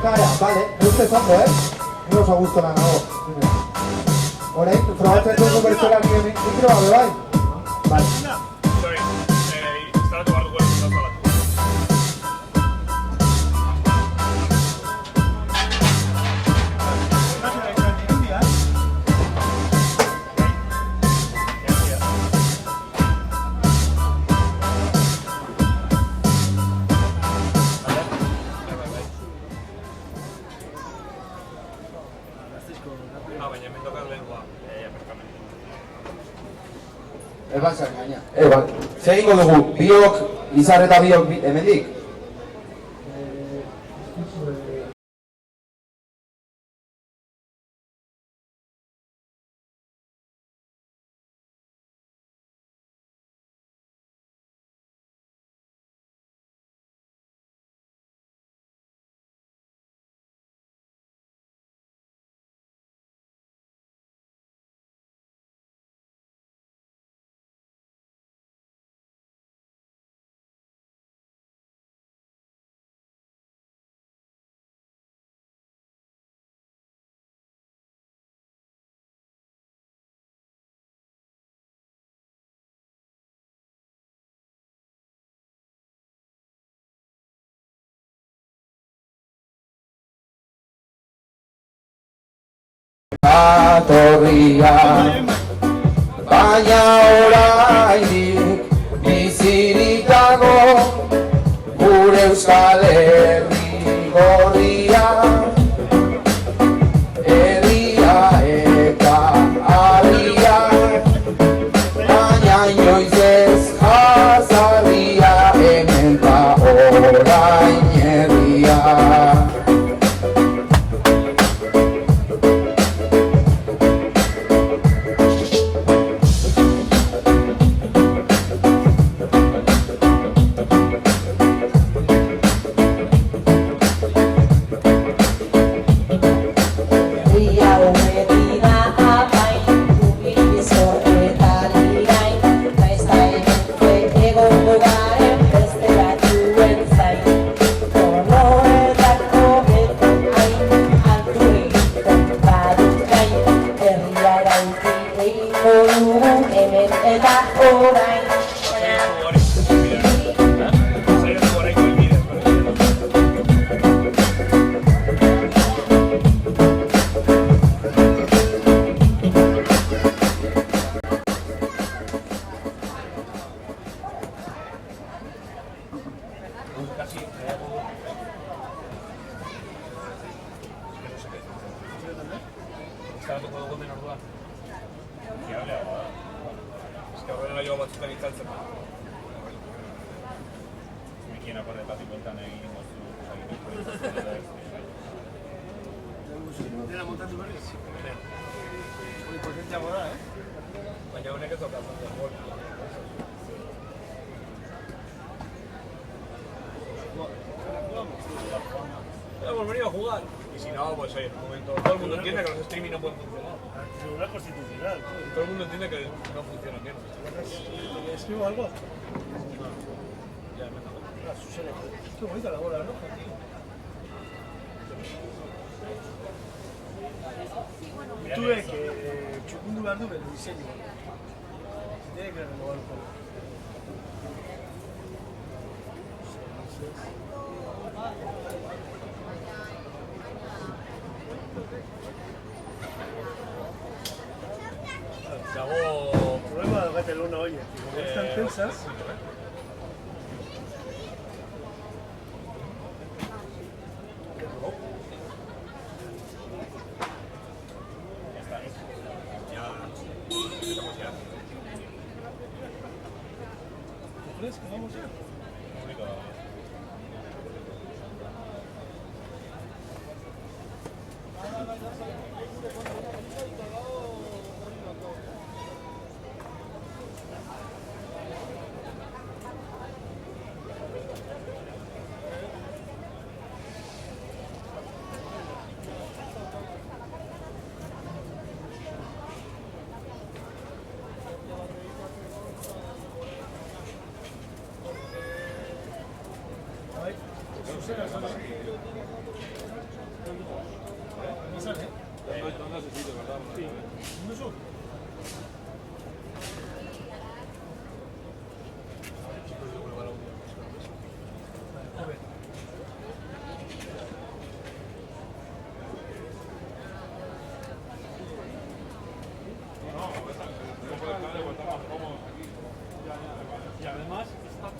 Kara, bale, uste zango, Nero oso guztona nago. Horein, probatzen dugu bertzerak mikroa, bebai? Bale. Sorry, instalatu barruko ez instalatu. Baina hemen tokaz lehengua, aparkamentu. Ebantzak gaina. Zer egingo dugu, biok, izar eta biok hemendik? Atorria, baina orainik bizirik dago gure Euskal Herri gorria, herria eta harria, baina inoiz ez jazarria, hemen da orain herria. Instalatuko dugu den orduan. Fiablea, ba. Eske horrela jo batzutan itzaltzen da. Mikien aparretatik bueltan egin gozu. Dena montatu berriz? Hori potentziago da, Baina honek ez dokatzen da, gol. Hemos venido a jugar. Y si no, pues oye, en un momento. Todo el mundo entiende que los streaming no pueden funcionar. Tribunal Constitucional. Todo el mundo entiende que no funcionan bien. ¿Le escribo algo? Ya, me toca. Qué bonita la bola roja, tío. Tuve que txukundu behar du bere diseño. Tiene que renovar un poco. Dago... Problema de Barcelona, oye, como están tensas. ¿Crees que vamos ya?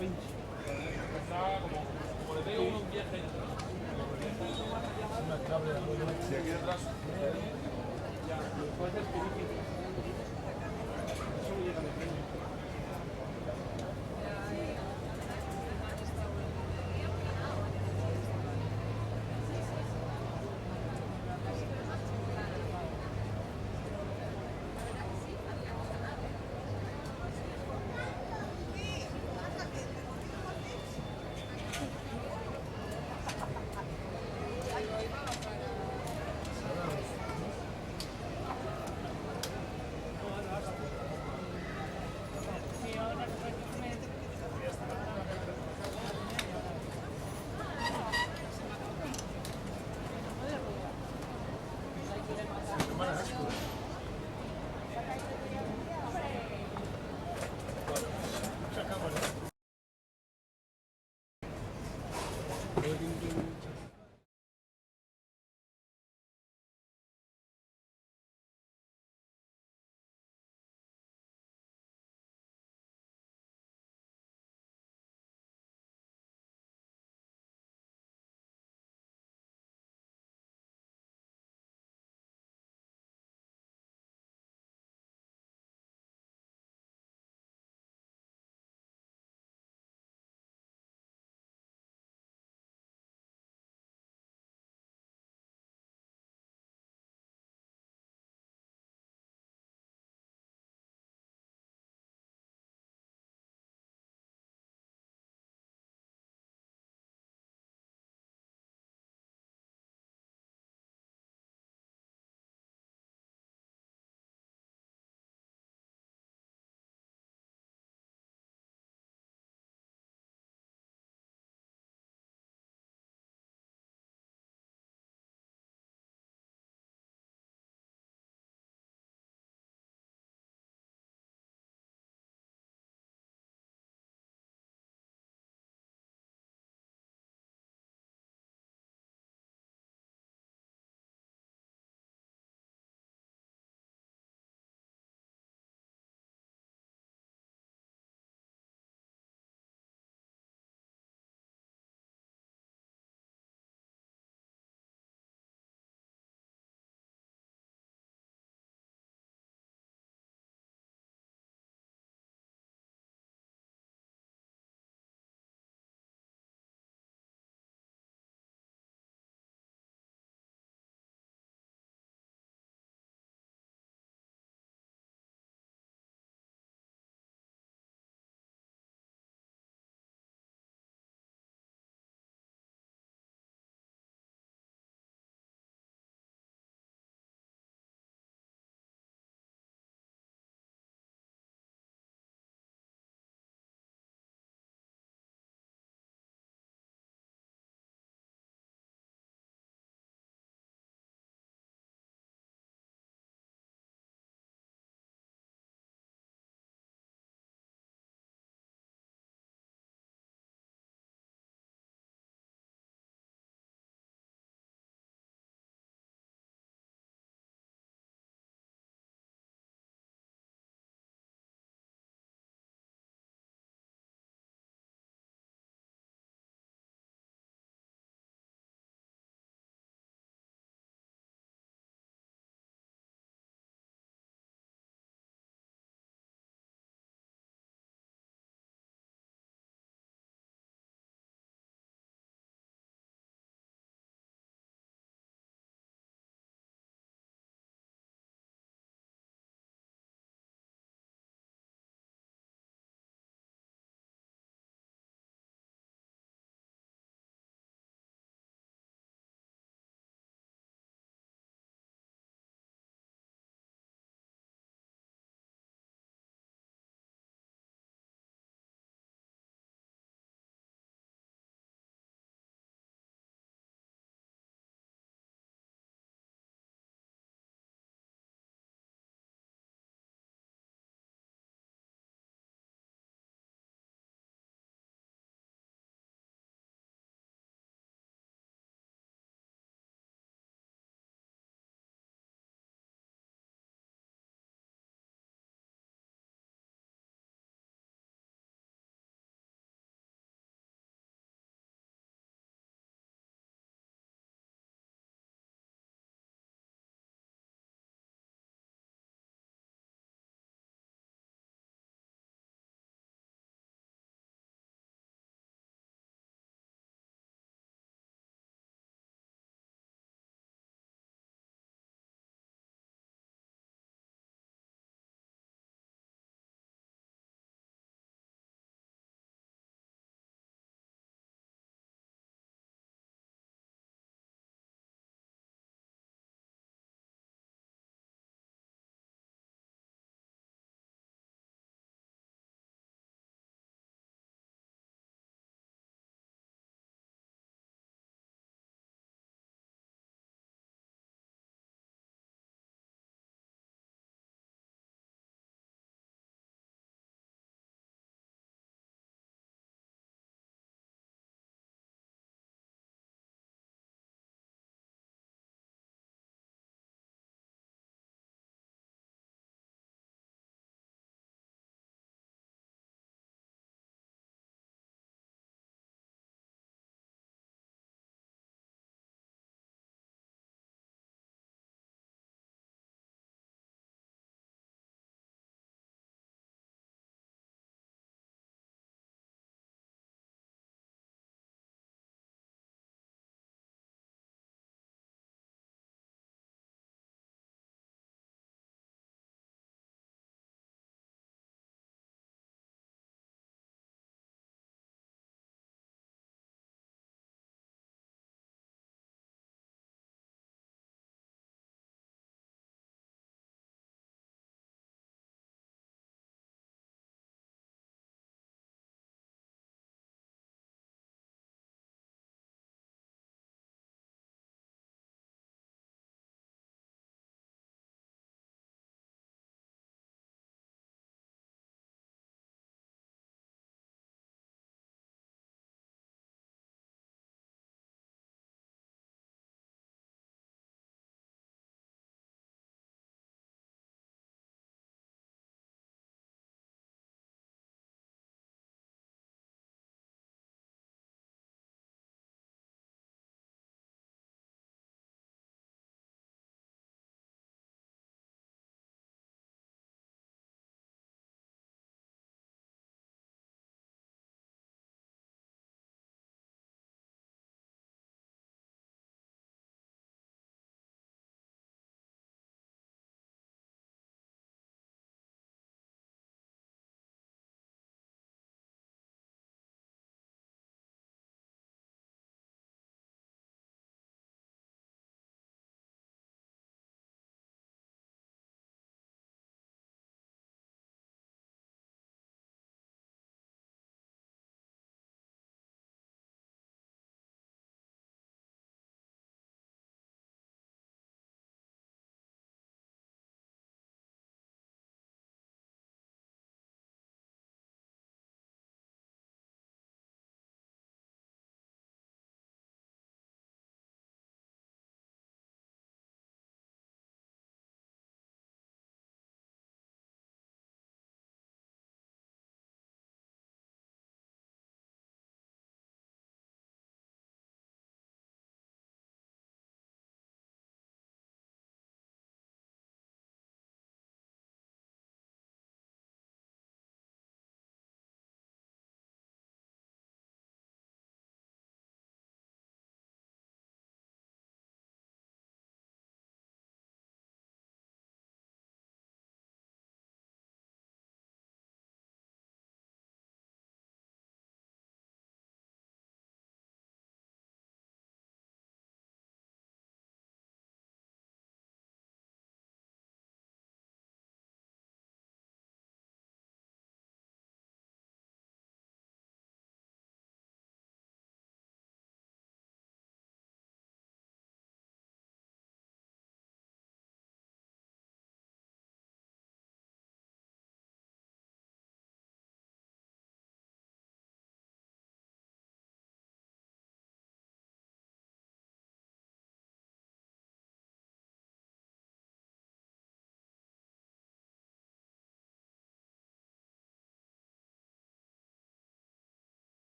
Está como le pego uno un viaje. Y aquí detrás. Puede ser que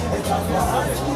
Vale,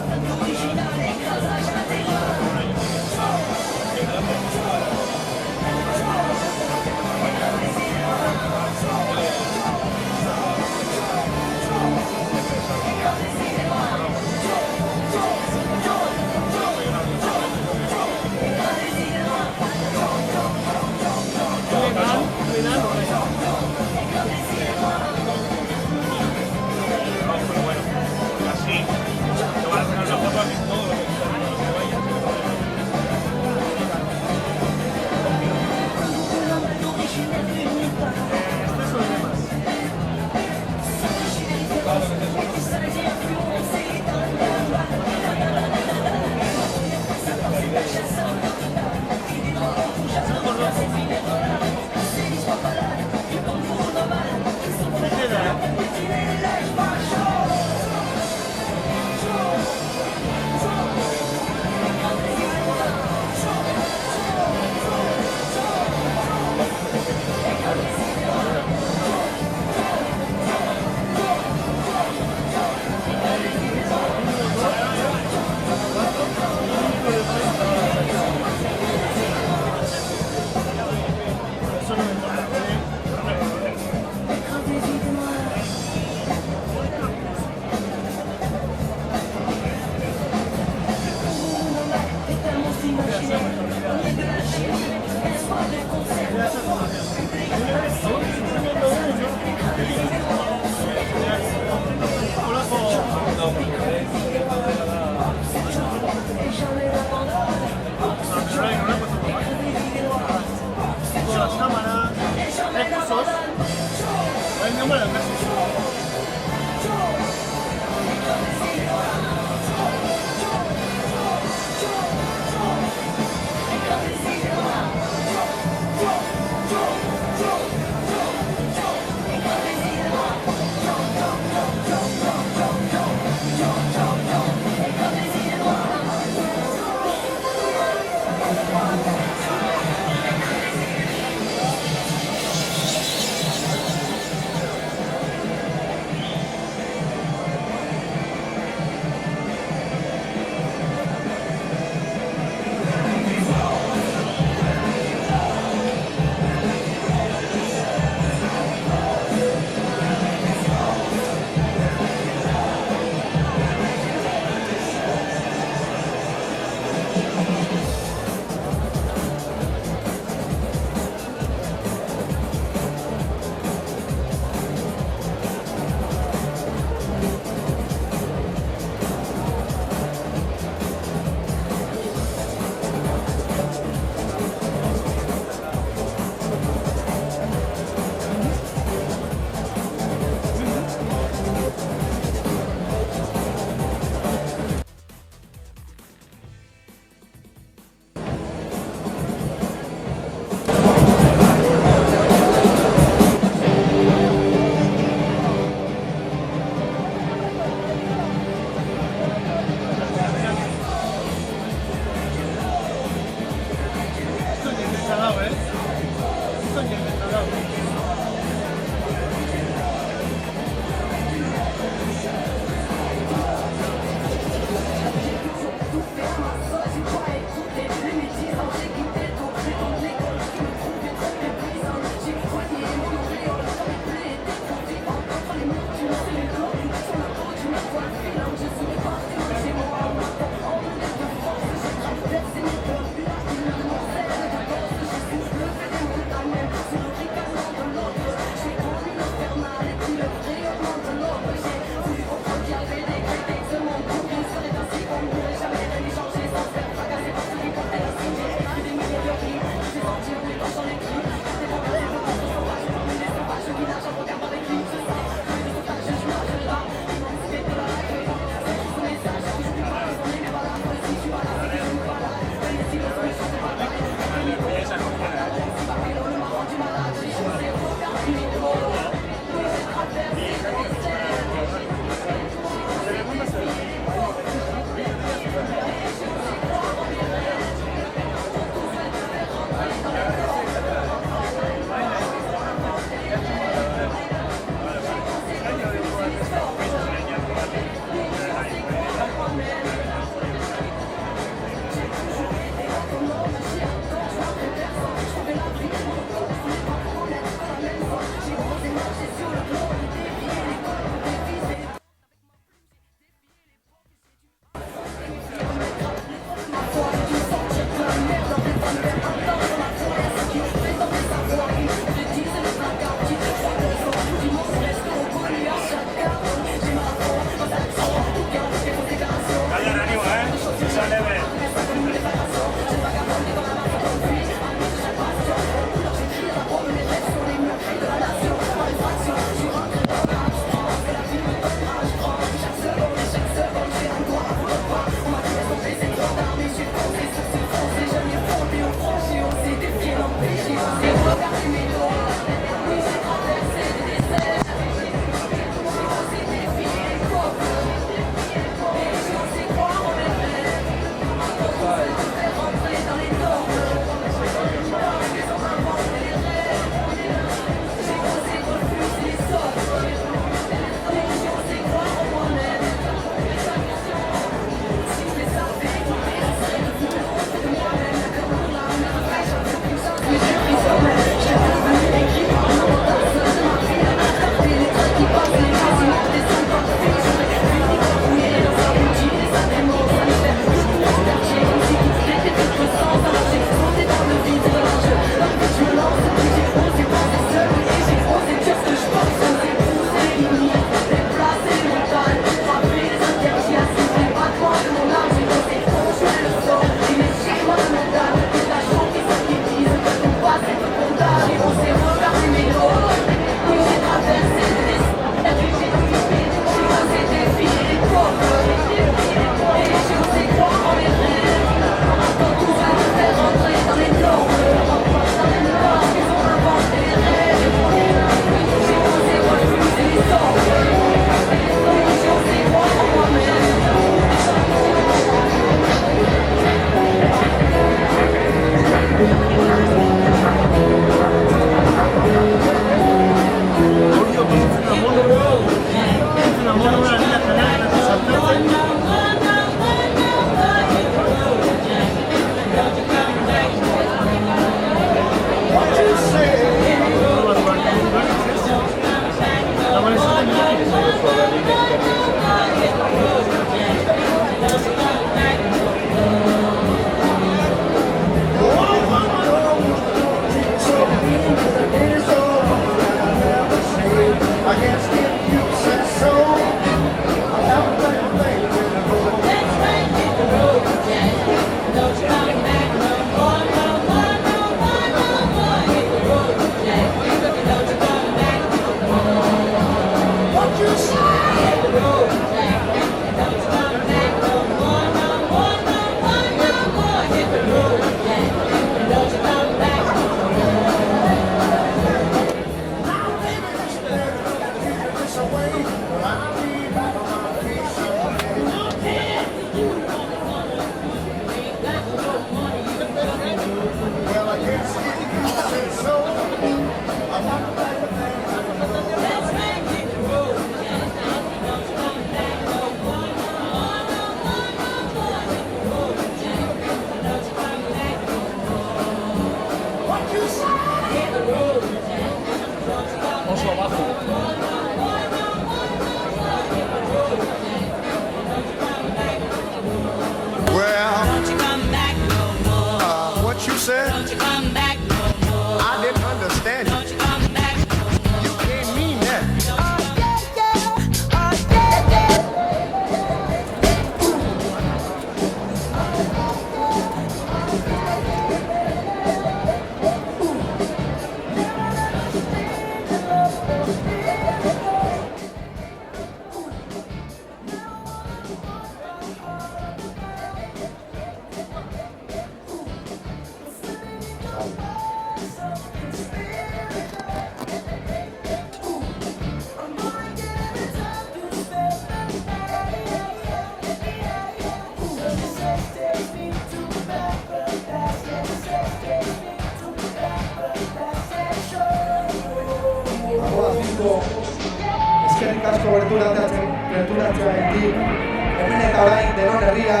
herria,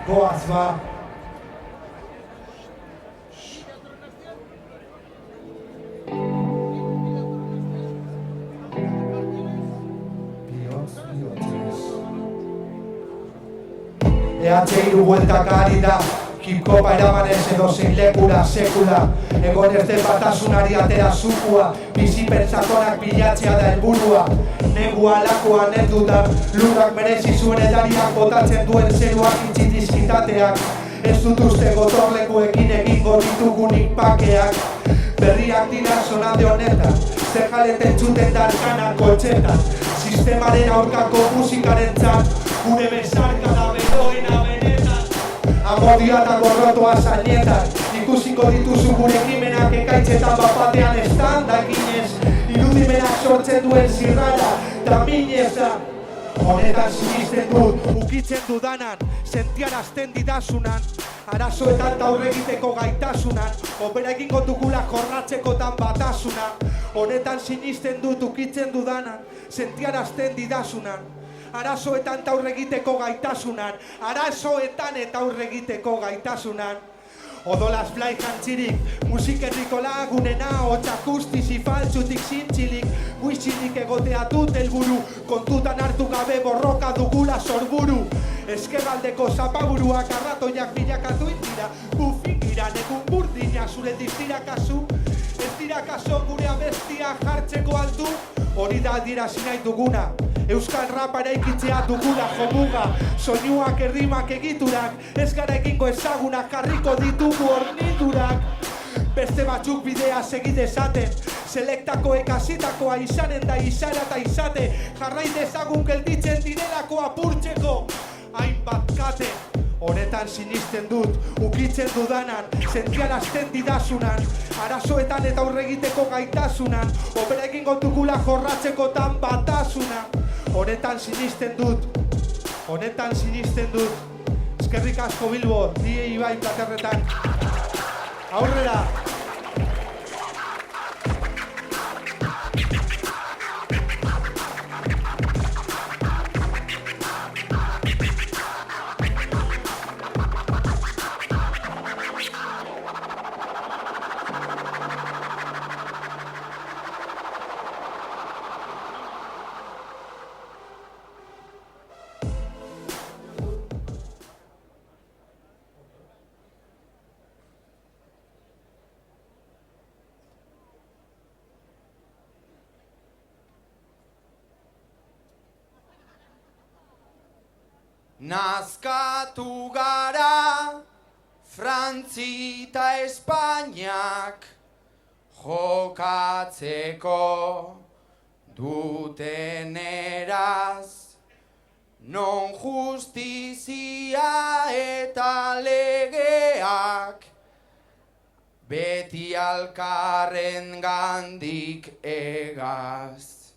goaz ba. EH3 bueltak ari da, hip-hopa eramanez edo zein lekura, sekula. Egon ez den batasunari atera zukua, bizi pentsakonak bilatzea da helburua. Negua lakoan ez dudan, lurrak merezi zuen edariak botatzen duen zeruak itxi dizkitateak. Ez dut uste gotorlekuekin egingo ditugunik pakeak. Berriak dira zonalde honetan, zer jaleten txuten darkanak koltxetan. Sistemaren aurkako musikaren txat, gure bezarka da beroena benetan. Amodioa eta gorrotoa zainetan, ikusiko dituzu gure ekimenak ekaitzetan bapatean estanda eginez. Irudimenak sortzen duen zirrara, eta minez da. Honetan sinisten dut, ukitzen dudanan, sentiarazten didasunan. Arazoetan taurre egiteko gaitasunan, opera egingo dugula jorratzekotan batasuna. Honetan sinisten dut, ukitzen dudanan, sentiarazten didasunan. Arazoetan taurre egiteko gaitasunan, arazoetan eta aurre egiteko gaitasunan. Odolaz blai jantzirik, musikerriko lagunena, hotxakustizi faltzutik zintzilik, guizilik egotea dut helburu, kontutan hartu gabe borroka dugula sorburu. Ezkerraldeko zapaburuak arratoiak bilakatu indira, bufingira negun burdina zure diztira kasu. Ez dira kaso gure abestia jartzeko aldu, hori da adierazi nahi duguna. Euskal rapa eraikitzea dugula jomuga, soinuak errimak egiturak, ez gara egingo ezagunak jarriko ditugu horniturak. Beste batzuk bidea segi dezaten, selektakoek hasitakoa izanen da izara eta izate, jarrai dezagun gelditzen direlako apurtzeko, hainbat kate. Honetan sinisten dut, ukitzen dudanan, sentiarazten didasunan, arazoetan eta aurre egiteko gaitasunan, opera egingo dugula jorratzekotan batasuna. Honetan sinisten dut, eskerrik asko Bilbo, die Ibai platerretan. Aurrera! Nazkatu gara Frantzi eta Espainiak jokatzeko duten eraz, non justizia eta legeak beti alkarren gandik egaz,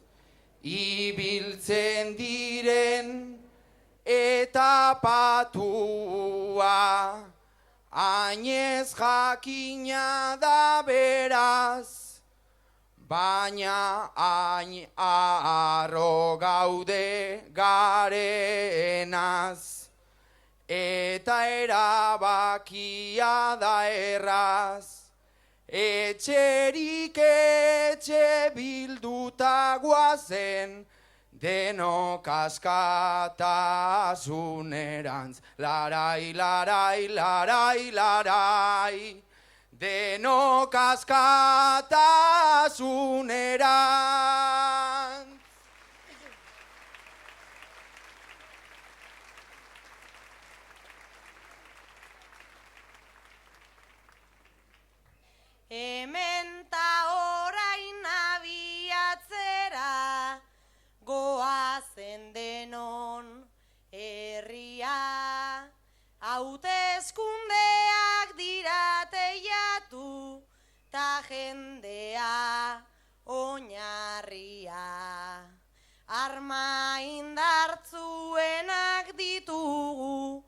ibiltzen diren eta patua, hainez jakina da beraz, baina hain arro gaude garenaz, eta erabakia da erraz, etxerik etxe bilduta guazen, denok askatasunerantz, larai, larai, larai, larai, denok askatasunerantz. Hemen ta orain abiatzera, goazen denon herria, hauteskundeak dira teiatu, ta jendea oinarria. Arma indartzuenak ditugu,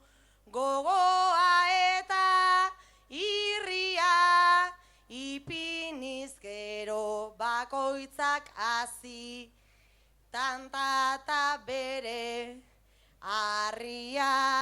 gogoa eta irria, ipiniz gero bakoitzak hasi, tanta eta bere harria.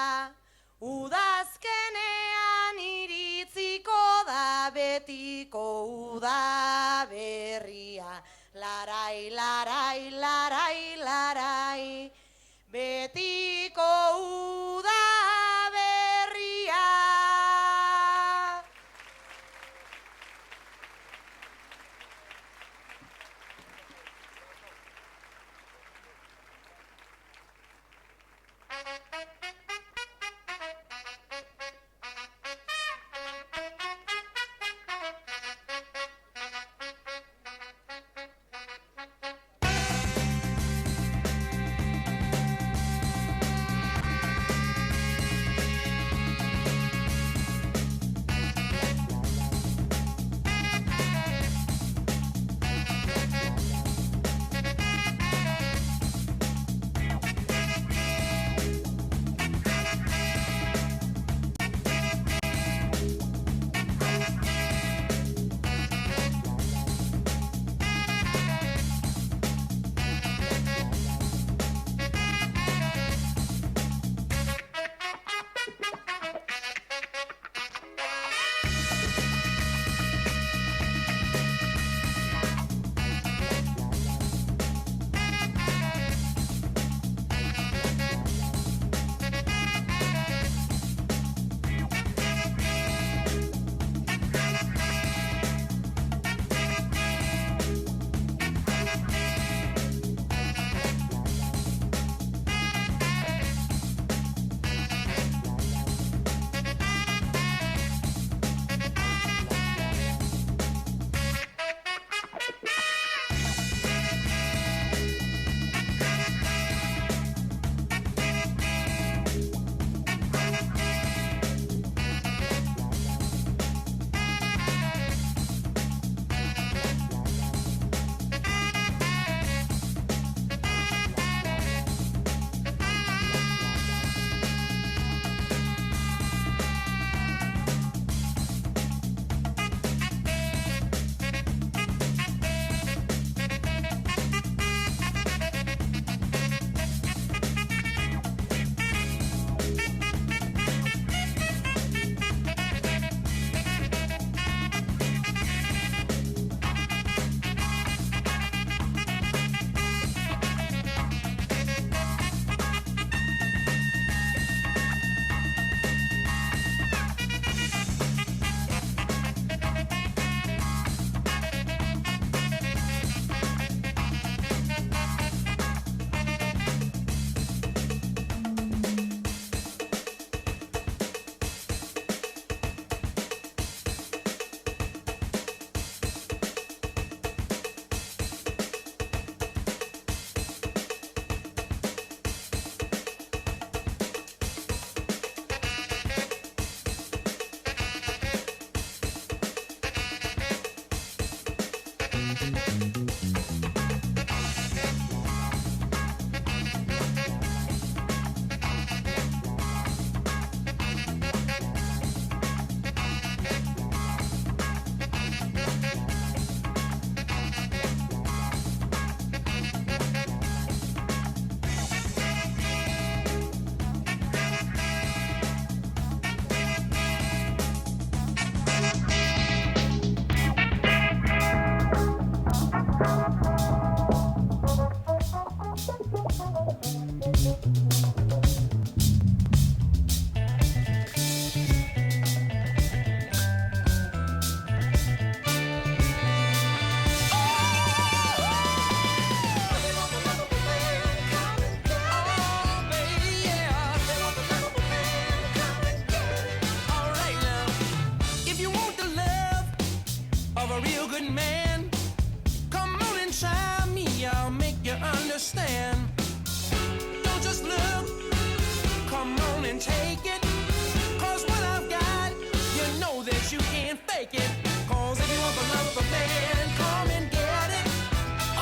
take it. 'Cause if you want the love of a man, come and get it.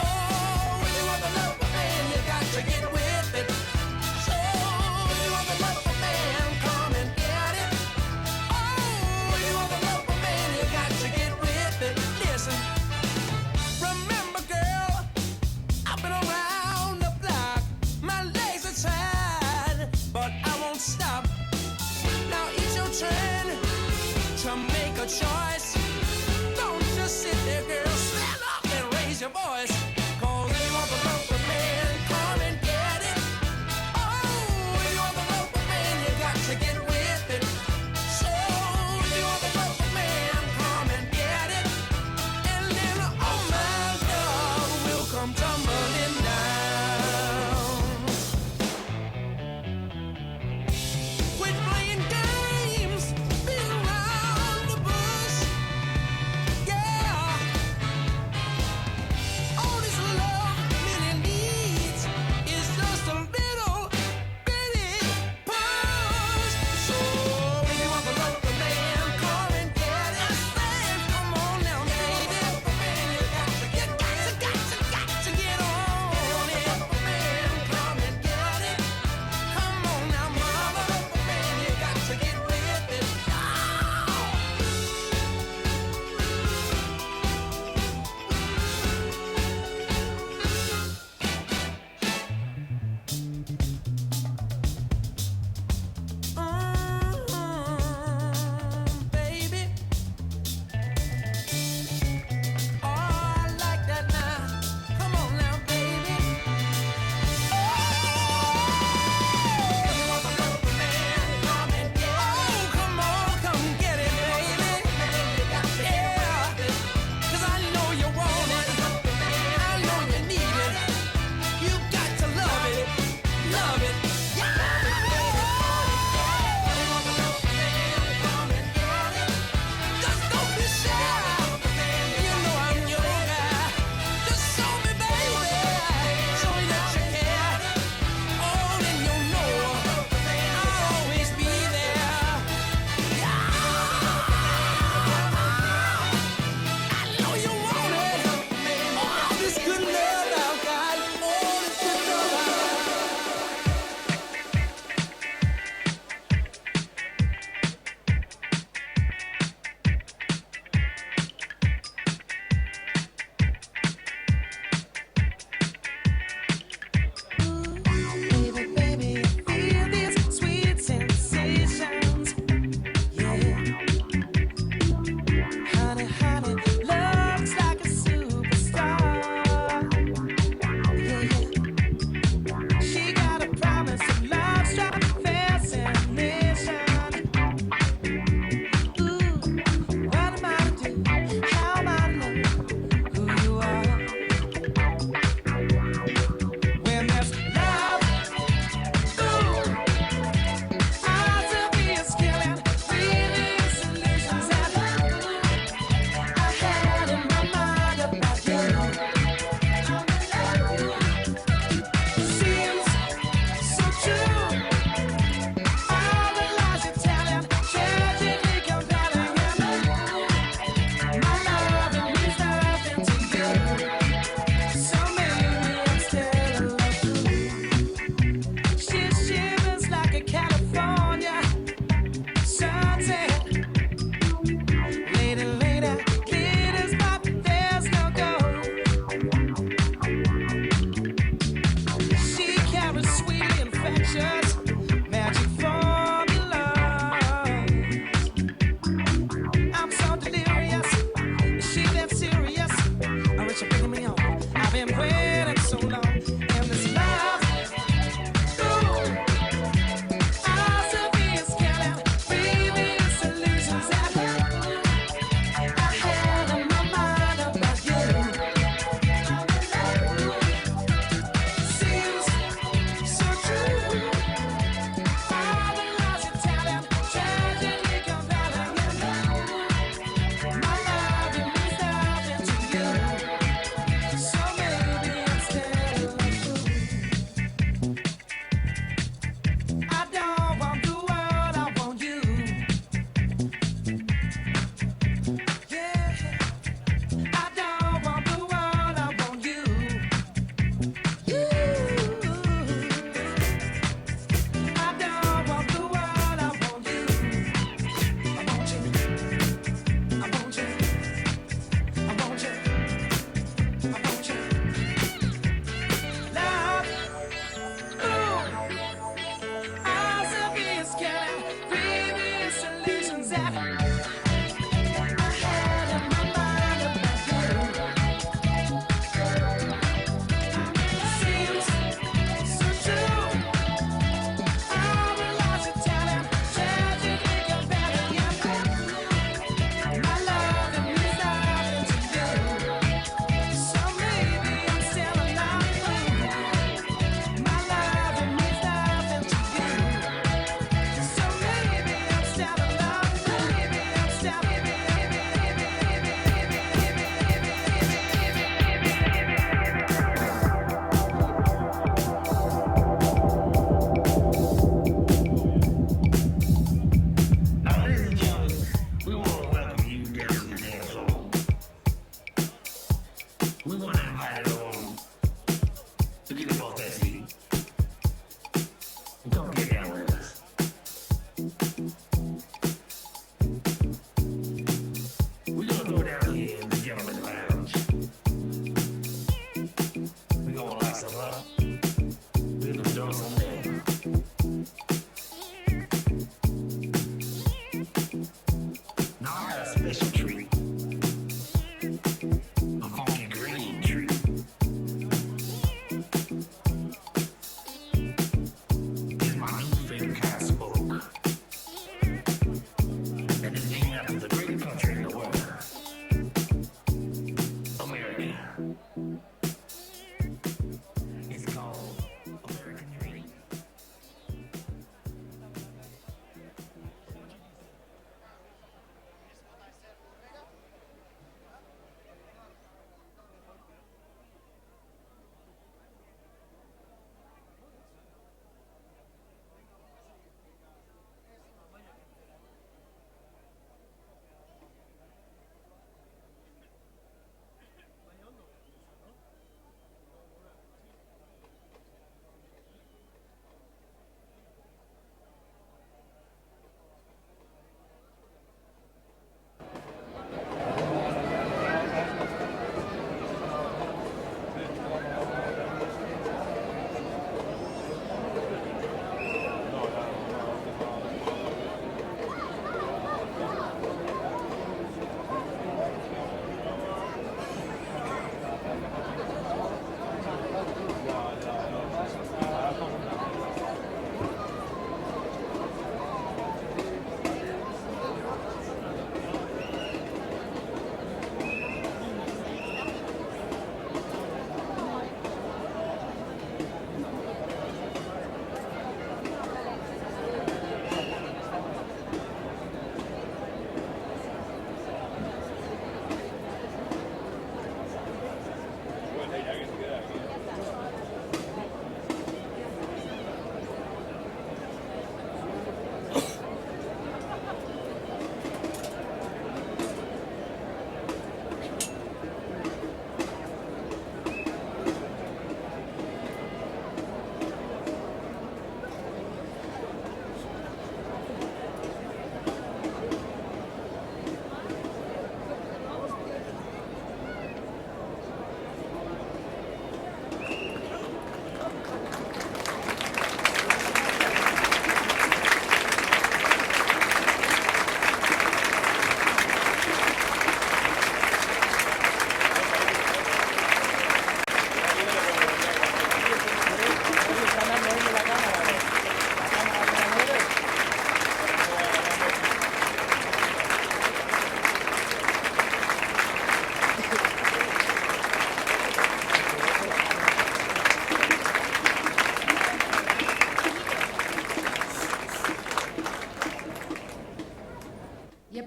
Oh, if you want the love of a man, you got to get with it. So, if you want the love of a man, come and get it. Oh, if you want the love of a man, you got to get with it. Listen, remember, girl, I've been around the block. My legs are tired, but I won't stop. Now it's your turn to make a choice. Don't just sit there, girl. Stand up and raise your voice. 'Cause if you want the love of a man, come and get it. Oh, if you want the love of a man, you got to get with it. So, if you want the love of a man, come and get it. And then, oh my love will come tumbling down. Quit playing games, beat around the bush. Yeah. Oh,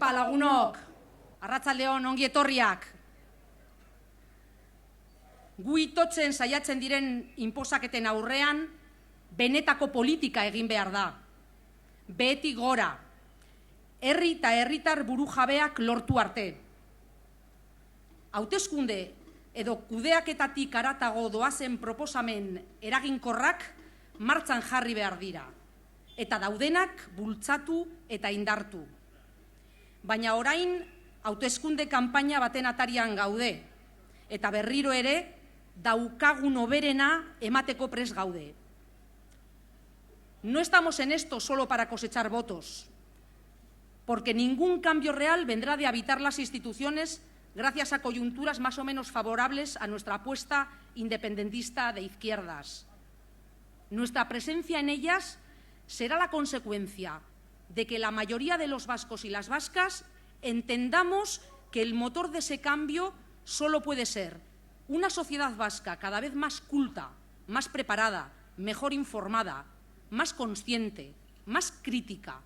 Epa lagunok, arratsaldeon ongi etorriak. Gu itotzen saiatzen diren inposaketen aurrean, benetako politika egin behar da. Behetik gora, herri eta herritar burujabeak lortu arte. Hauteskunde edo kudeaketatik haratago doazen proposamen eraginkorrak martxan jarri behar dira, eta daudenak bultzatu eta indartu. Baina orain hauteskunde kanpaina baten atarian gaude, eta berriro ere daukagun hoberena emateko prest gaude. No estamos en esto solo para cosechar votos, porque ningún cambio real vendrá de habitar las instituciones gracias a coyunturas más o menos favorables a nuestra apuesta independentista de izquierdas. Nuestra presencia en ellas será la consecuencia de que la mayoría de los vascos y las vascas entendamos que el motor de ese cambio solo puede ser una sociedad vasca cada vez más culta, más preparada, mejor informada, más consciente, más crítica,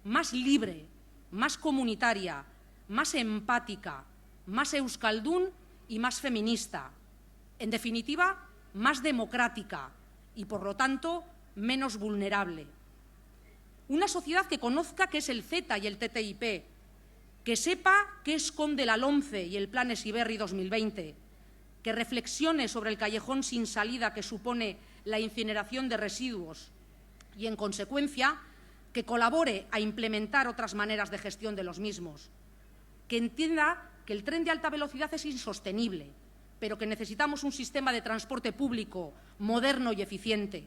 más libre, más comunitaria, más empática, más euskaldún y más feminista. En definitiva, más democrática y, por lo tanto, menos vulnerable. Una sociedad que conozca qué es el CETA y el TTIP, que sepa qué esconde la LOMCE y el Plan Heziberri 2020, que reflexione sobre el callejón sin salida que supone la incineración de residuos y, en consecuencia, que colabore a implementar otras maneras de gestión de los mismos, que entienda que el tren de alta velocidad es insostenible, pero que necesitamos un sistema de transporte público moderno y eficiente,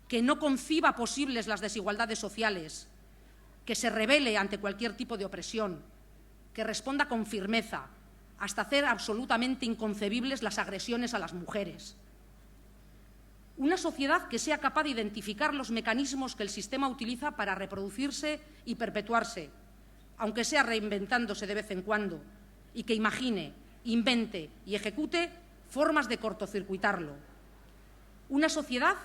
que no conciba posibles las desigualdades sociales, que se rebele ante cualquier tipo de opresión, que responda con firmeza, hasta hacer absolutamente inconcebibles las agresiones a las mujeres. Una sociedad que sea capaz de identificar los mecanismos que el sistema utiliza para reproducirse y perpetuarse, aunque sea reinventándose de vez en cuando, y que imagine, invente y ejecute formas de cortocircuitarlo. Una sociedad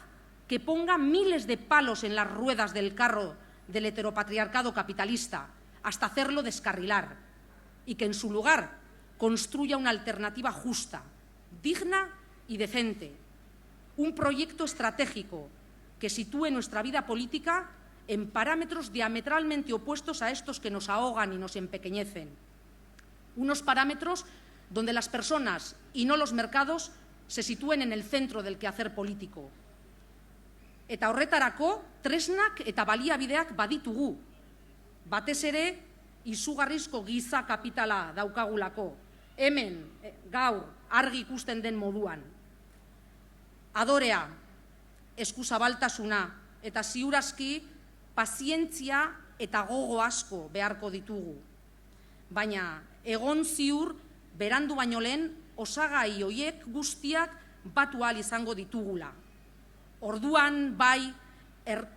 que ponga miles de palos en las ruedas del carro del heteropatriarcado capitalista hasta hacerlo descarrilar, y que en su lugar construya una alternativa justa, digna y decente, un proyecto estratégico que sitúe nuestra vida política en parámetros diametralmente opuestos a estos que nos ahogan y nos empequeñecen. Unos parámetros donde las personas y no los mercados se sitúen en el centro del quehacer político. Eta horretarako tresnak eta baliabideak baditugu. Batez ere izugarrizko giza kapitala daukagulako. Hemen, gaur, argi ikusten den moduan. Adorea, eskuzabaltasuna eta ziurazki pazientzia eta gogo asko beharko ditugu. Baina egon ziur berandu baino lehen osagai hoiek guztiak batu ahal izango ditugula. Orduan, bai,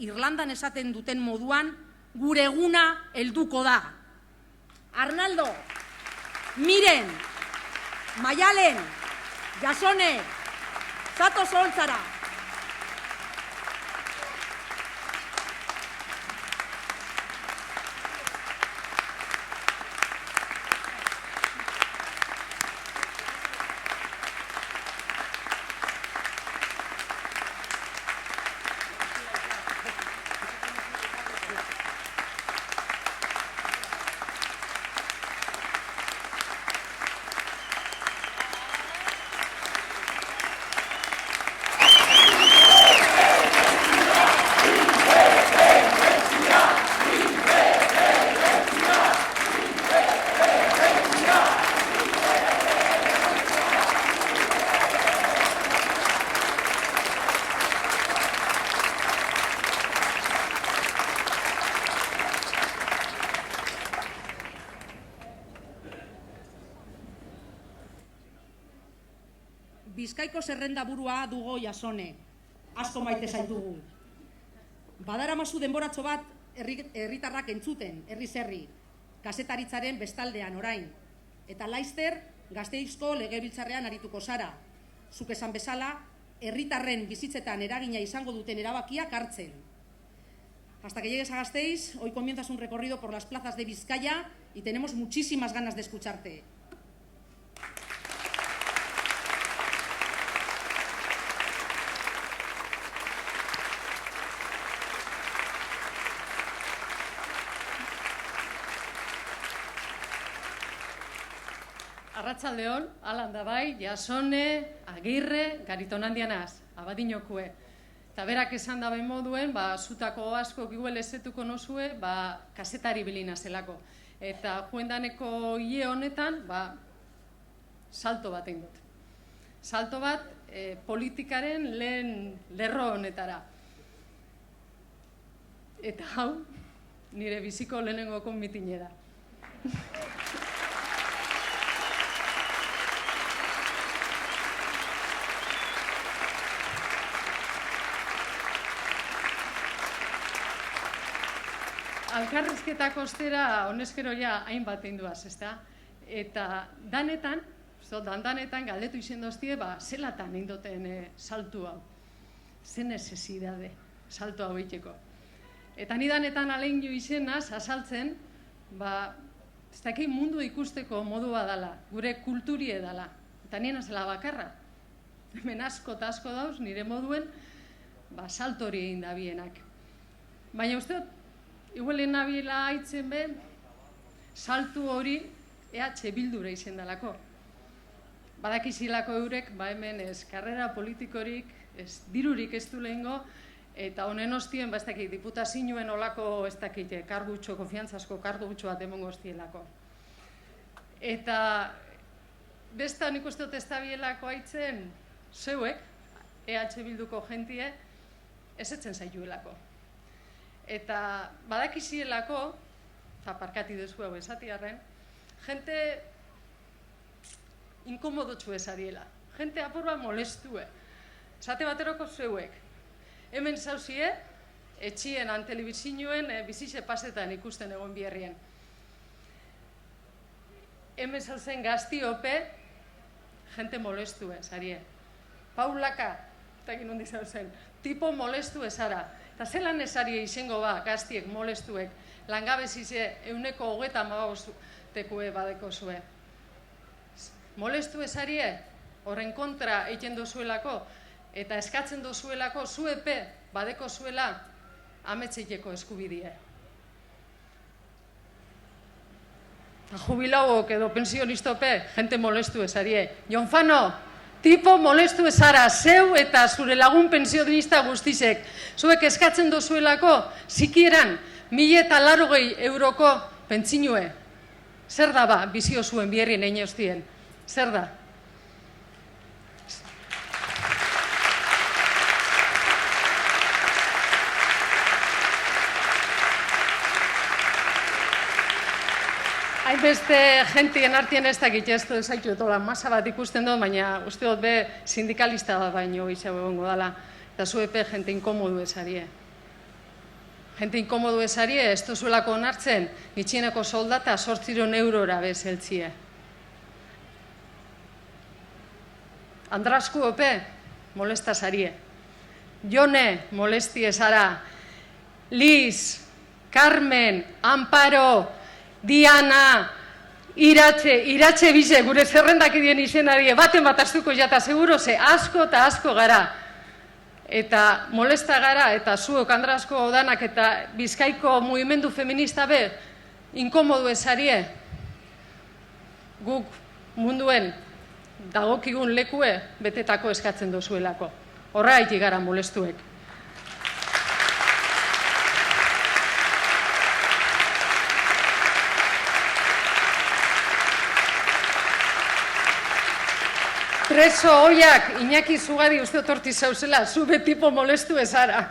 Irlandan esaten duten moduan, gure eguna helduko da. Arnaldo, Miren, Maialen, Jasone, zatoz ontzara. Bizkaiko zerrenda burua dugo Jasone, asko maite zaitugu. Badaramazu denboratxo bat herritarrak entzuten, herri-zerri, kazetaritzaren bestaldean orain. Eta laizter, Gasteizko legebiltzarrean arituko zara. Zuk esan bezala, herritarren bizitzetan eragina izango duten erabakiak hartzen. hasta que llegues a Gasteiz, hoy comienzas un recorrido por las plazas de Vizcaya y tenemos muchísimas ganas de escucharte. Arratsaldeon, alan da bai, Jasone, Agirre, Garitonandianaz, abadinokue. Eta berak esan da behin moduen, zutako asko giguel ezetuko nozue, kasetari bilina zelako. Eta juendaneko hile honetan, salto bat egin dut. Salto bat politikaren lehen lerro honetara. Eta hau, nire biziko lehenengoko mitine da. Alkarrizketak ostera, honezkero ja, hainbat egin duaz, ezta? Eta danetan galdetu izen doztie, zelatan egin duten saltu hau. Zen necesidade, saltu hau egiteko. Eta ni danetan alein jo izenaz, azaltzen, ez dakit mundu ikusteko modua dela, gure kulturie dela. Eta nien azela bakarra. Hemen asko eta asko dauz, nire moduen, salto hori egin da bienak. Baina uste dut, igualen nabiela haitzen ben, saltu hori EH Bildura izen dalako. Badakizilako eurek, hemen ez karrera politikorik, ez dirurik ez du lehengo, eta honen ostien, ez dakit, diputazioen olako, ez dakit, kargutxo, konfiantzasko kargutxo bat emongo ostielako. Eta besta nik uste dut ez da bielako haitzen, zeuek, EH Bilduko jentie, ez etzen zaituelako. Eta badakizielako, eta parkati duzu hau esatiarren, jente inkomodotxu ezariela. Jente aporba molestue. Esate bateroko zeuek. Hemen zauzie, etxien antelebizinoen bizize pasetan ikusten egon bierrien. Hemen zauzen gaztiope, jente molestue ezarie. Paulaka, eta egin hondi zauzen, tipo molestu ezara. Eta zelan ezarie izango gaztiek molestuek, langabezize 130 badeko zue. Molestu ezarie, horren kontra egiten dozuelako, eta eskatzen dozuelako zuepe badeko zuela ametzeiteko eskubidie. Jubilauok edo pensionistope, jente molestu ezarie. Jonfano, tipo molestu ezara, zeu eta zure lagun pensionista guztizek. Zuek eskatzen dozuelako, zikieran, 1.080 euroko pentsinue. Zer da bizio zuen bierrien egin ostien? Zer da? Hainbeste jentien artien ez dakit ez dut zaitu etola masa bat ikusten dut, baina uste dut be sindikalista bat baino izau egongo dela. Eta zuepe jente inkomodu ezarie. Jente inkomodu ezarie, ez duzuelako onartzen, nitxieneko soldata 800 eurora bezeltzie. Andrasku ope, molesta zarie. Jone, molesti ezara. Liz, Carmen, Amparo, Diana, Iratxe bize, gure zerrendak edien izenarie, baten bat astuko jata seguro, ze asko eta asko gara. Eta molesta gara, eta zuok Andrasko odanak eta Bizkaiko mugimendu feminista be, inkomodu ezarie. Guk munduen dagokigun lekue betetako eskatzen dozuelako. Horraitik gara molestuek. Preso hoiak, Iñaki Zugari uste otorti zauzela, zube tipo molestu ezara.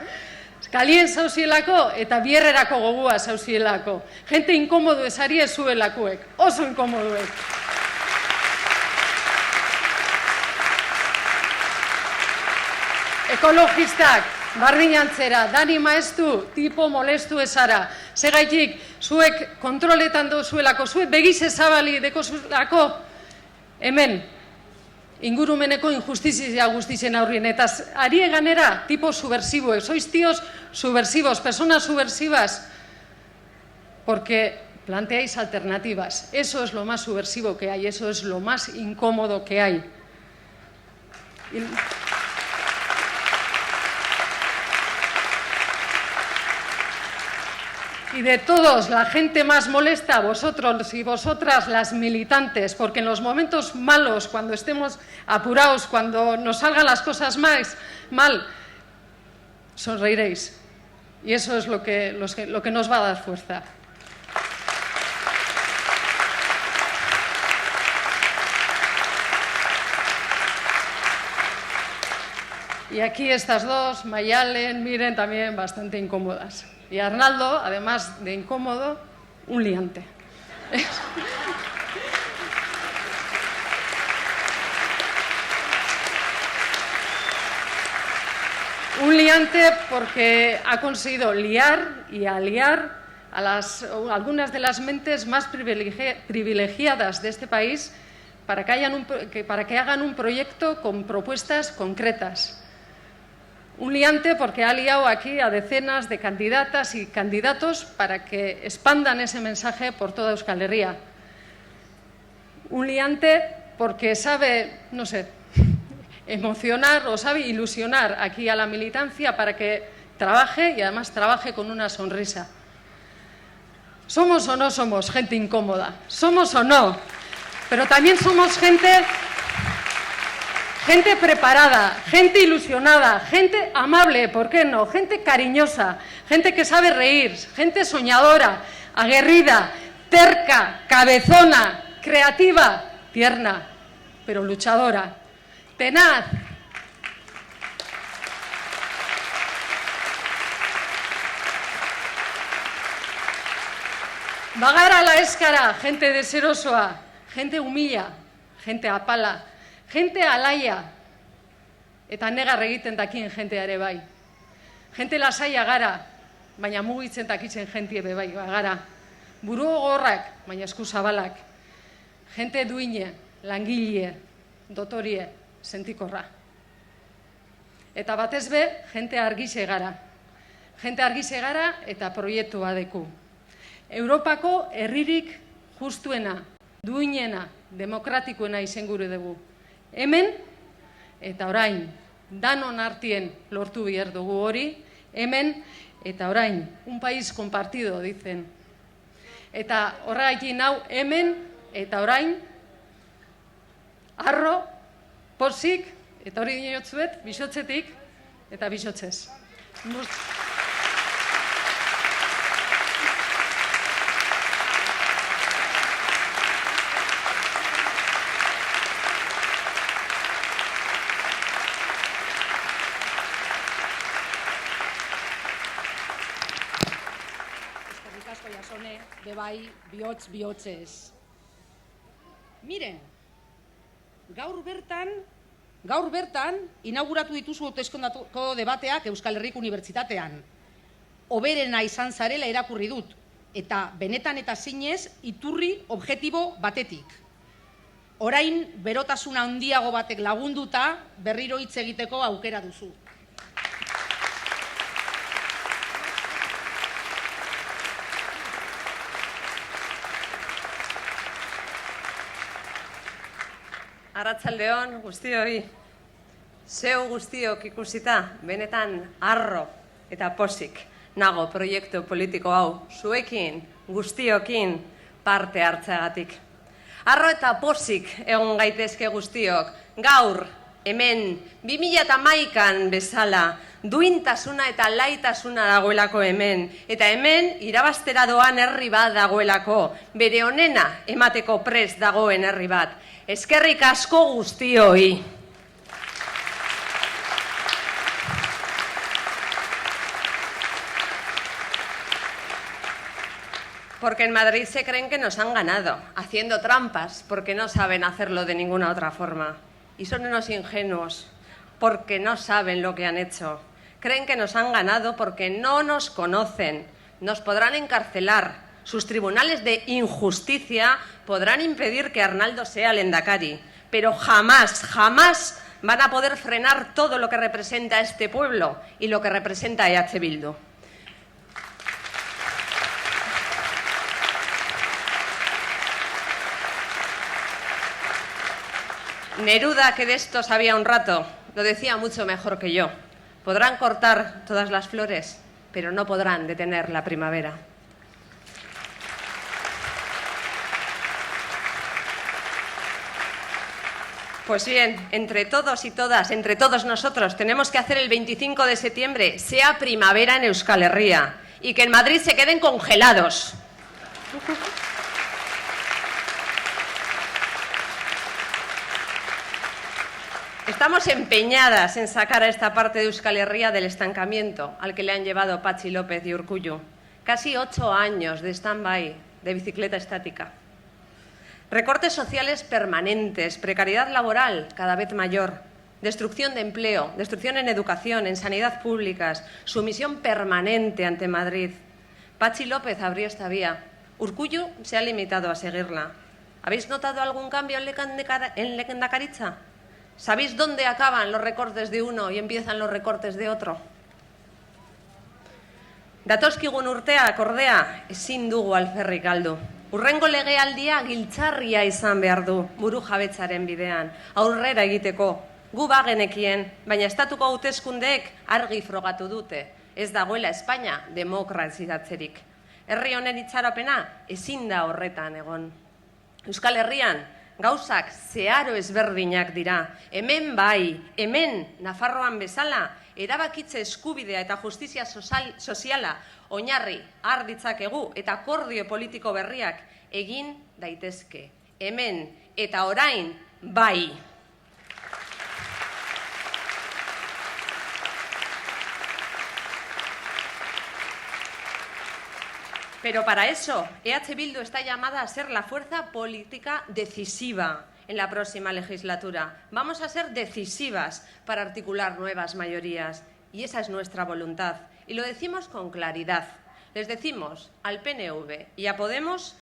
Kalien zauzielako eta bierrerako gogua zauzielako. Jente inkomodu ezari ez zuelakoek, oso inkomoduek. Ekologistak, bardin antzera, Dani Maestu, tipo molestu ezara. Segaitik, zuek kontroletan dozuelako, zuek begize zabali deko zuelako, hemen, ingurumeneko injustizia guztien aurrien. Eta ari ganera, tipo subversivo, sois tíos subversivos, personas subversivas, porque planteáis alternativas. Eso es lo más subversivo que hay, eso es lo más incómodo que hay. Y de todos, la gente más molesta, vosotros y vosotras, las militantes, porque en los momentos malos, cuando estemos apurados, cuando nos salgan las cosas mal, sonreiréis. Y eso es lo que nos va a dar fuerza. Y aquí estas dos, Mayalen, Miren, también bastante incómodas. Y Arnaldo, además de incómodo, un liante. Un liante porque ha conseguido liar y aliar a algunas de las mentes más privilegiadas de este país para que hagan un proyecto con propuestas concretas. Un liante porque ha liado aquí a decenas de candidatas y candidatos para que expandan ese mensaje por toda Euskal Herria. Un liante porque sabe, no sé, emocionar o sabe ilusionar aquí a la militancia para que trabaje y además trabaje con una sonrisa. ¿Somos o no somos gente incómoda? ¿Somos o no? Pero también somos gente preparada, gente ilusionada, gente amable, ¿por qué no? Gente cariñosa, gente que sabe reír, gente soñadora, aguerrida, terca, cabezona, creativa, tierna, pero luchadora, tenaz. Bagara la eskara, gente deserosoa, gente humilla, gente apala, gente alaia, eta negar egiten dakien jentea ere bai. Gente lasaia gara, baina mugitzen dakitzen jentie be bai, gara. Buru gogorrak, baina esku zabalak. Gente duine, langile, dotorie, sentikorra. Eta batez be, gente argize gara. Gente argize gara eta proiektua deku. Europako herririk justuena, duinena, demokratikoena izengure dugu. Hemen, eta orain, danon artien lortu behar dugu hori, hemen, eta orain, un país compartido, dicen. Eta horregatik hau, hemen, eta orain, arro, pozik, eta hori dinotzuet, bisotzetik, eta bisotzez. Bebai, bihotzez. Miren, gaur bertan, inauguratu dituzu hauteskundeko debateak Euskal Herriko Unibertsitatean. Hoberena izan zarela irakurri dut, eta benetan eta zinez iturri objektibo batetik. Orain, berotasun handiago batek lagunduta, berriro hitz egiteko aukera duzu. Arratsaldeon guztioi, zeu guztiok ikusita, benetan harro eta pozik nago proiektu politiko hau, zuekin, guztiokin parte hartzeagatik. Harro eta pozik egon gaitezke guztiok, gaur, hemen, 2011an bezala, duintasuna eta laitasuna dagoelako hemen, eta hemen irabaztera doan herri bat dagoelako, bere onena emateko prest dagoen herri bat. Eskerrik asko guztioi. Porque en Madrid se creen que nos han ganado, haciendo trampas, porque no saben hacerlo de ninguna otra forma. Y son unos ingenuos, porque no saben lo que han hecho. Creen que nos han ganado porque no nos conocen. Nos podrán encarcelar. Sus tribunales de injusticia podrán impedir que Arnaldo sea lehendakari, pero jamás, jamás van a poder frenar todo lo que representa este pueblo y lo que representa EH Bildu. Neruda, que de esto sabía un rato, lo decía mucho mejor que yo. Podrán cortar todas las flores, pero no podrán detener la primavera. Pues bien, entre todos y todas, entre todos nosotros, tenemos que hacer el 25 de septiembre sea primavera en Euskal Herria y que en Madrid se queden congelados. Estamos empeñadas en sacar a esta parte de Euskal Herria del estancamiento al que le han llevado Patxi López y Urkullu. Casi 8 años de stand-by, de bicicleta estática. Recortes sociales permanentes, precariedad laboral cada vez mayor, destrucción de empleo, destrucción en educación, en sanidad públicas, sumisión permanente ante Madrid. Patxi López abrió esta vía. Urkullu se ha limitado a seguirla. ¿Habéis notado algún cambio en Lehendakaritza? ¿Sabéis dónde acaban los recortes de uno y empiezan los recortes de otro? Datozkigun urteak ordea ezin dugu alferrik galdu. Hurrengo legealdia giltzarria izan behar du burujabetzaren bidean, aurrera egiteko. Gu bagenekien, baina estatuko hauteskundeek argi frogatu dute. Ez dagoela Espainia demokraziatzerik. Herri honen itxaropena ezin da horretan egon. Euskal Herrian gauzak zeharo ezberdinak dira. Hemen bai, hemen Nafarroan bezala, erabakitze eskubidea eta justizia soziala oinarri har ditzakegu eta akordio politiko berriak egin daitezke. Hemen eta orain bai. Pero para eso, EH Bildu está llamada a ser la fuerza política decisiva en la próxima legislatura. Vamos a ser decisivas para articular nuevas mayorías y esa es nuestra voluntad. Y lo decimos con claridad. Les decimos al PNV y a Podemos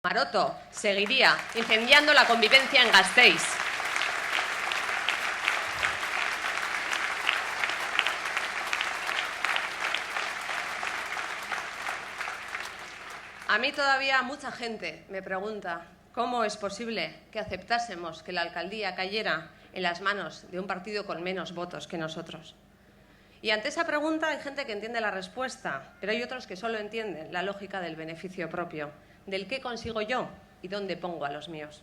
Maroto seguiría incendiando la convivencia en Gasteiz. A mí todavía mucha gente me pregunta cómo es posible que aceptásemos que la alcaldía cayera en las manos de un partido con menos votos que nosotros. Y ante esa pregunta hay gente que entiende la respuesta, pero hay otros que solo entienden la lógica del beneficio propio, del qué consigo yo y dónde pongo a los míos.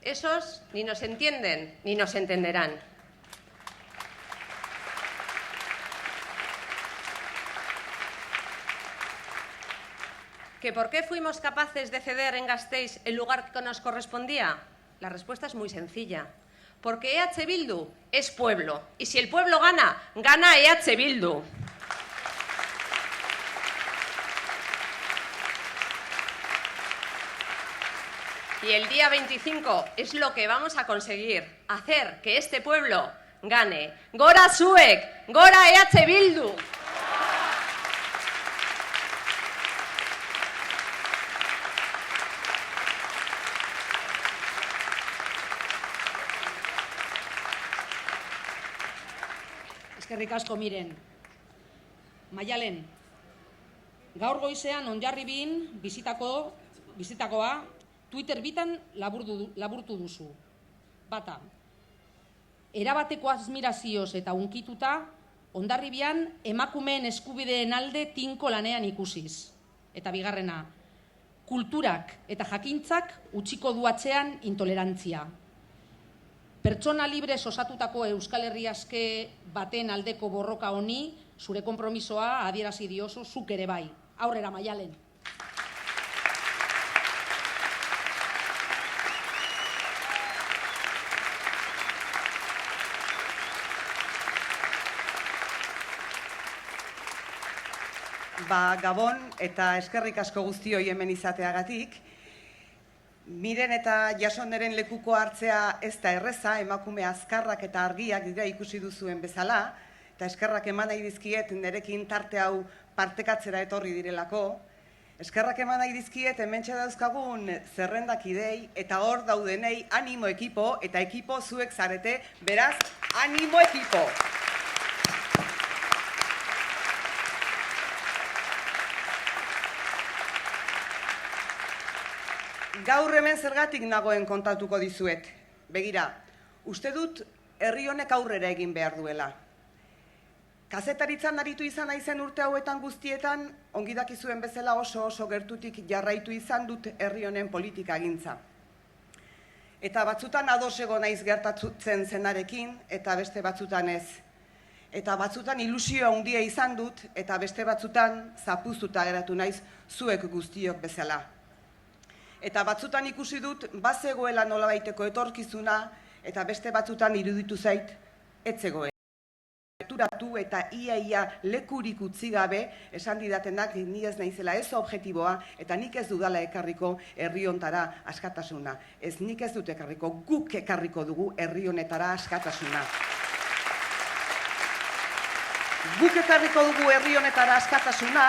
Esos ni nos entienden ni nos entenderán. ¿Que por qué fuimos capaces de ceder en Gasteiz el lugar que nos correspondía? La respuesta es muy sencilla. Porque EH Bildu es pueblo. Y si el pueblo gana, gana EH Bildu. Y el día 25 es lo que vamos a conseguir. Hacer que este pueblo gane. Gora zuek, gora EH Bildu. Eskerrik asko Miren. Maialen, gaur goizean Hondarribin bizitakoa Twitter bitan laburtu duzu. Bata, erabateko admirazioz eta unkituta, Hondarribian emakumeen eskubideen alde tinko lanean ikusiz. Eta bigarrena, kulturak eta jakintzak utziko du atzean intolerantzia. Pertsona librez osatutako Euskal Herri aske baten aldeko borroka honi, zure konpromisoa adierazi diozu zuk ere bai. Aurrera, Maialen. Gabon eta eskerrik asko guztioi hemen izateagatik. Miren eta Jasoneren lekuko hartzea ez da erreza, emakume azkarrak eta argiak dira ikusi duzuen bezala, eta eskerrak eman nahi dizkiet nerekin tarte hau partekatzera etorri direlako. Eskerrak eman nahi dizkiet hementxe dauzkagun zerrendakidei eta hor daudenei animo ekipo, eta ekipo zuek zarete, beraz, animo ekipo! Gaur hemen zergatik nagoen kontatuko dizuet. Begira, uste dut herri honek aurrera egin behar duela. Kazetaritzan aritu izan naizen urte hauetan guztietan, ongi dakizuen bezala oso gertutik jarraitu izan dut herri honen politika gintza. Eta batzutan ados ego naiz gertatzen zenarekin, eta beste batzutan ez. Eta batzutan ilusioa handia izan dut, eta beste batzutan zapuztuta geratu naiz zuek guztiok bezala. Eta batzutan ikusi dut, bazegoela nolabaiteko etorkizuna, eta beste batzutan iruditu zait, etzegoen. Gerturatu eta ia lekurik utzi gabe, esan didatenak ni ez naizela ez objektiboa, eta nik ez dudala ekarriko herri hontara askatasuna. Ez nik ez dut ekarriko, guk ekarriko dugu herri honetara askatasuna. Guk ekarriko dugu herri honetara askatasuna,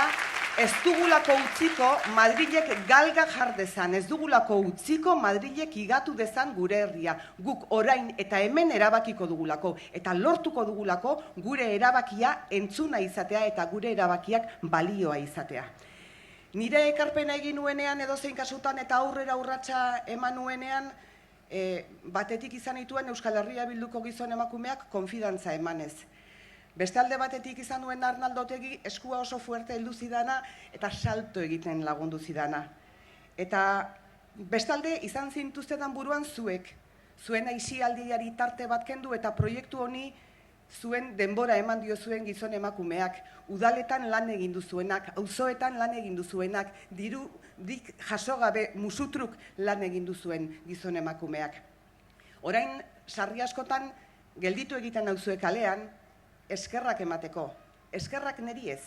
ez dugulako utziko Madrilek galga jar dezan, ez dugulako utziko Madrilek igatu dezan gure herria. Guk orain eta hemen erabakiko dugulako, eta lortuko dugulako gure erabakia entzuna izatea eta gure erabakiak balioa izatea. Nire ekarpena egin nuenean edozein kasutan eta aurrera urratsa eman nuenean, batetik izan dituen Euskal Herria Bilduko gizon emakumeak konfidantza emanez. Beste alde batetik izan nuen Arnaldo Otegi eskua oso fuerte heldu zidana eta salto egiten lagundu zidana. Eta bestalde izan zintuztetan buruan zuek, zuen aisialdiari tarte bat kendu eta proiektu honi zuen denbora eman dio zuen gizon emakumeak, udaletan lan egin duzuenak, auzoetan lan egin duzuenak, dirurik jaso gabe musutruk lan egin duzuen gizon emakumeak. Orain sarri askotan gelditu egiten nauzuek kalean, eskerrak emateko, eskerrak neri ez,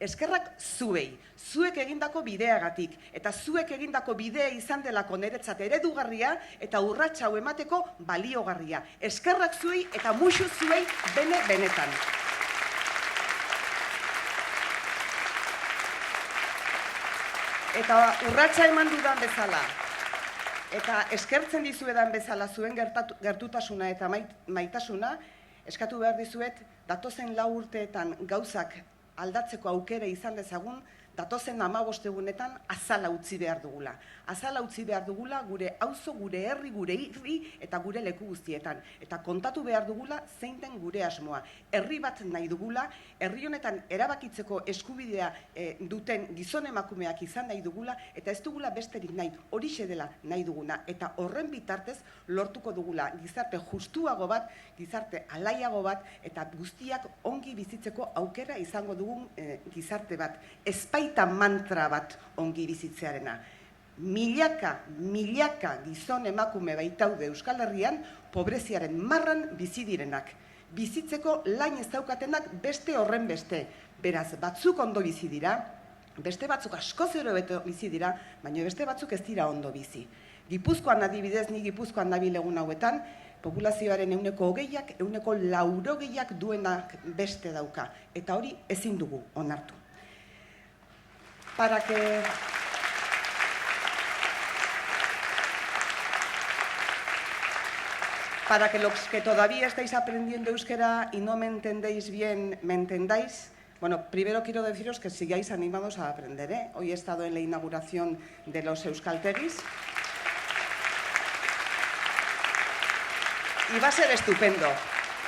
eskerrak zuei, zuek egindako bideagatik, eta zuek egindako bidea izan delako niretzat eredugarria eta urratsa hau emateko baliogarria. Eskerrak zuei eta musu zuei benetan. Eta urratsa eman dudan bezala, eta eskertzen dizuedan bezala zuen gertutasuna eta maitasuna, eskatu behar dizuet, datozen 4 urteetan gauzak aldatzeko aukera izan dezagun, datozen 15 egunetan azala utzi behar dugula. Azala utzi behar dugula gure auzo, gure herri, gure hirri eta gure leku guztietan. Eta kontatu behar dugula zein den gure asmoa. Herri bat nahi dugula, herri honetan erabakitzeko eskubidea duten gizon emakumeak izan nahi dugula, eta ez dugula besterik nahi, horixe dela nahi duguna. Eta horren bitartez lortuko dugula gizarte justuago bat, gizarte alaiago bat, eta guztiak ongi bizitzeko aukera izango dugun gizarte bat. Ezpaita mantra bat ongi bizitzearena. Milaka gizon emakume baitaude Euskal Herrian pobreziaren marran bizi direnak. Bizitzeko lain ez daukatenak beste horren beste. Beraz, batzuk ondo bizi dira, beste batzuk askoz ere hobeto bizi dira, baina beste batzuk ez dira ondo bizi. Gipuzkoan adibidez, ni Gipuzkoan nabil egun hauetan, populazioaren 20%ak, 80%ak duenak beste dauka. Eta hori ezin dugu onartu. para que los que todavía estáis aprendiendo euskera y no me entendéis bien, ¿me entendáis? Bueno, primero quiero deciros que sigáis animados a aprender, ¿eh? Hoy he estado en la inauguración de los euskaltegis y va a ser estupendo.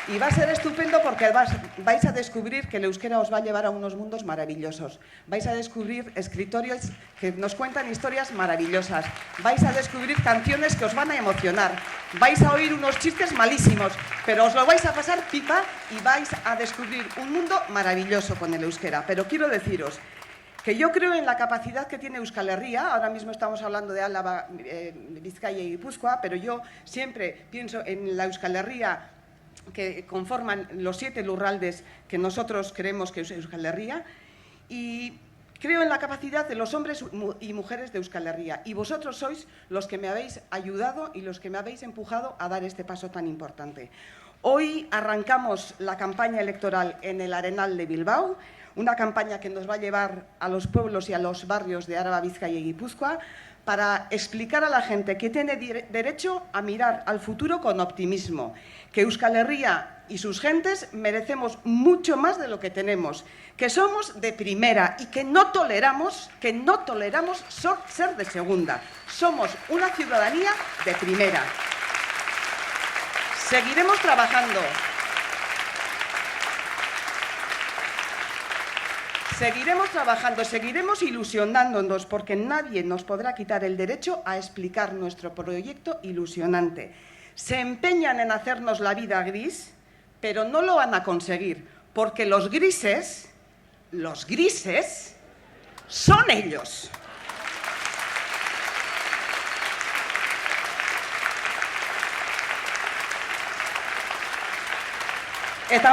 Y va a ser estupendo porque vais a descubrir que el euskera os va a llevar a unos mundos maravillosos. Vais a descubrir escritores que nos cuentan historias maravillosas. Vais a descubrir canciones que os van a emocionar. Vais a oír unos chistes malísimos, pero os lo vais a pasar pipa y vais a descubrir un mundo maravilloso con el euskera. Pero quiero deciros que yo creo en la capacidad que tiene Euskal Herria. Ahora mismo estamos hablando de Álava, Vizcaya y Guipúzcoa, pero yo siempre pienso en la Euskal Herria que conforman los 7 lurraldes que nosotros creemos que es Euskal Herria, y creo en la capacidad de los hombres y mujeres de Euskal Herria, y vosotros sois los que me habéis ayudado y los que me habéis empujado a dar este paso tan importante. Hoy arrancamos la campaña electoral en el Arenal de Bilbao, una campaña que nos va a llevar a los pueblos y a los barrios de Araba, Vizcaya y Guipúzcoa para explicar a la gente que tiene derecho a mirar al futuro con optimismo, que Euskal Herria y sus gentes merecemos mucho más de lo que tenemos, que somos de primera y que no toleramos ser de segunda. Somos una ciudadanía de primera. Seguiremos trabajando. Seguiremos ilusionándonos porque nadie nos podrá quitar el derecho a explicar nuestro proyecto ilusionante. Se empeñan en hacernos la vida gris, pero no lo van a conseguir, porque los grises son ellos. Eta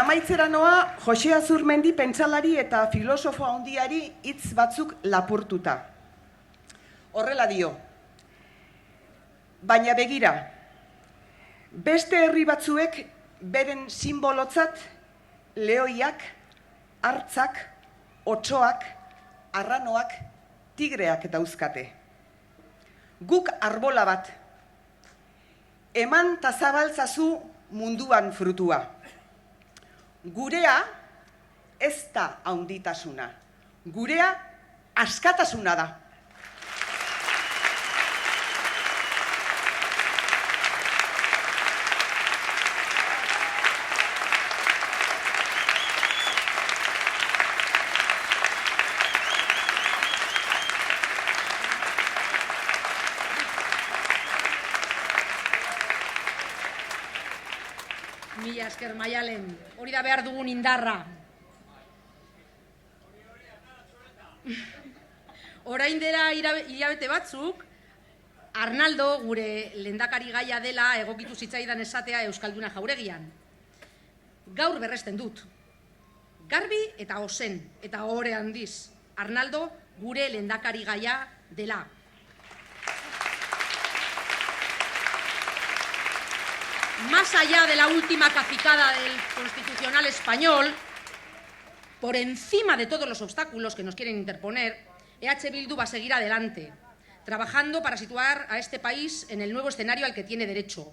amaitzera noa, Jose Azurmendi pentsalari eta filosofo handiari hitz batzuk lapurtuta. Horrela dio, baina begira, beste herri batzuek beren simbolotzat lehoiak, hartzak, otsoak, arranoak, tigreak dauzkate. Guk arbola bat, eman ta zabaltzazu munduan frutua. Gurea ez da handitasuna, gurea askatasuna da. Mila esker Maialen, hori da behar dugun indarra. Orain dela hilabete batzuk, Arnaldo gure lehendakari gaia dela egokitu zitzaidan esatea Euskalduna Jauregian. Gaur berresten dut. Garbi eta ozen eta ohore handiz, Arnaldo gure lehendakari gaia dela. Más allá de la última cacicada del Constitucional español, por encima de todos los obstáculos que nos quieren interponer, EH Bildu va a seguir adelante, trabajando para situar a este país en el nuevo escenario al que tiene derecho.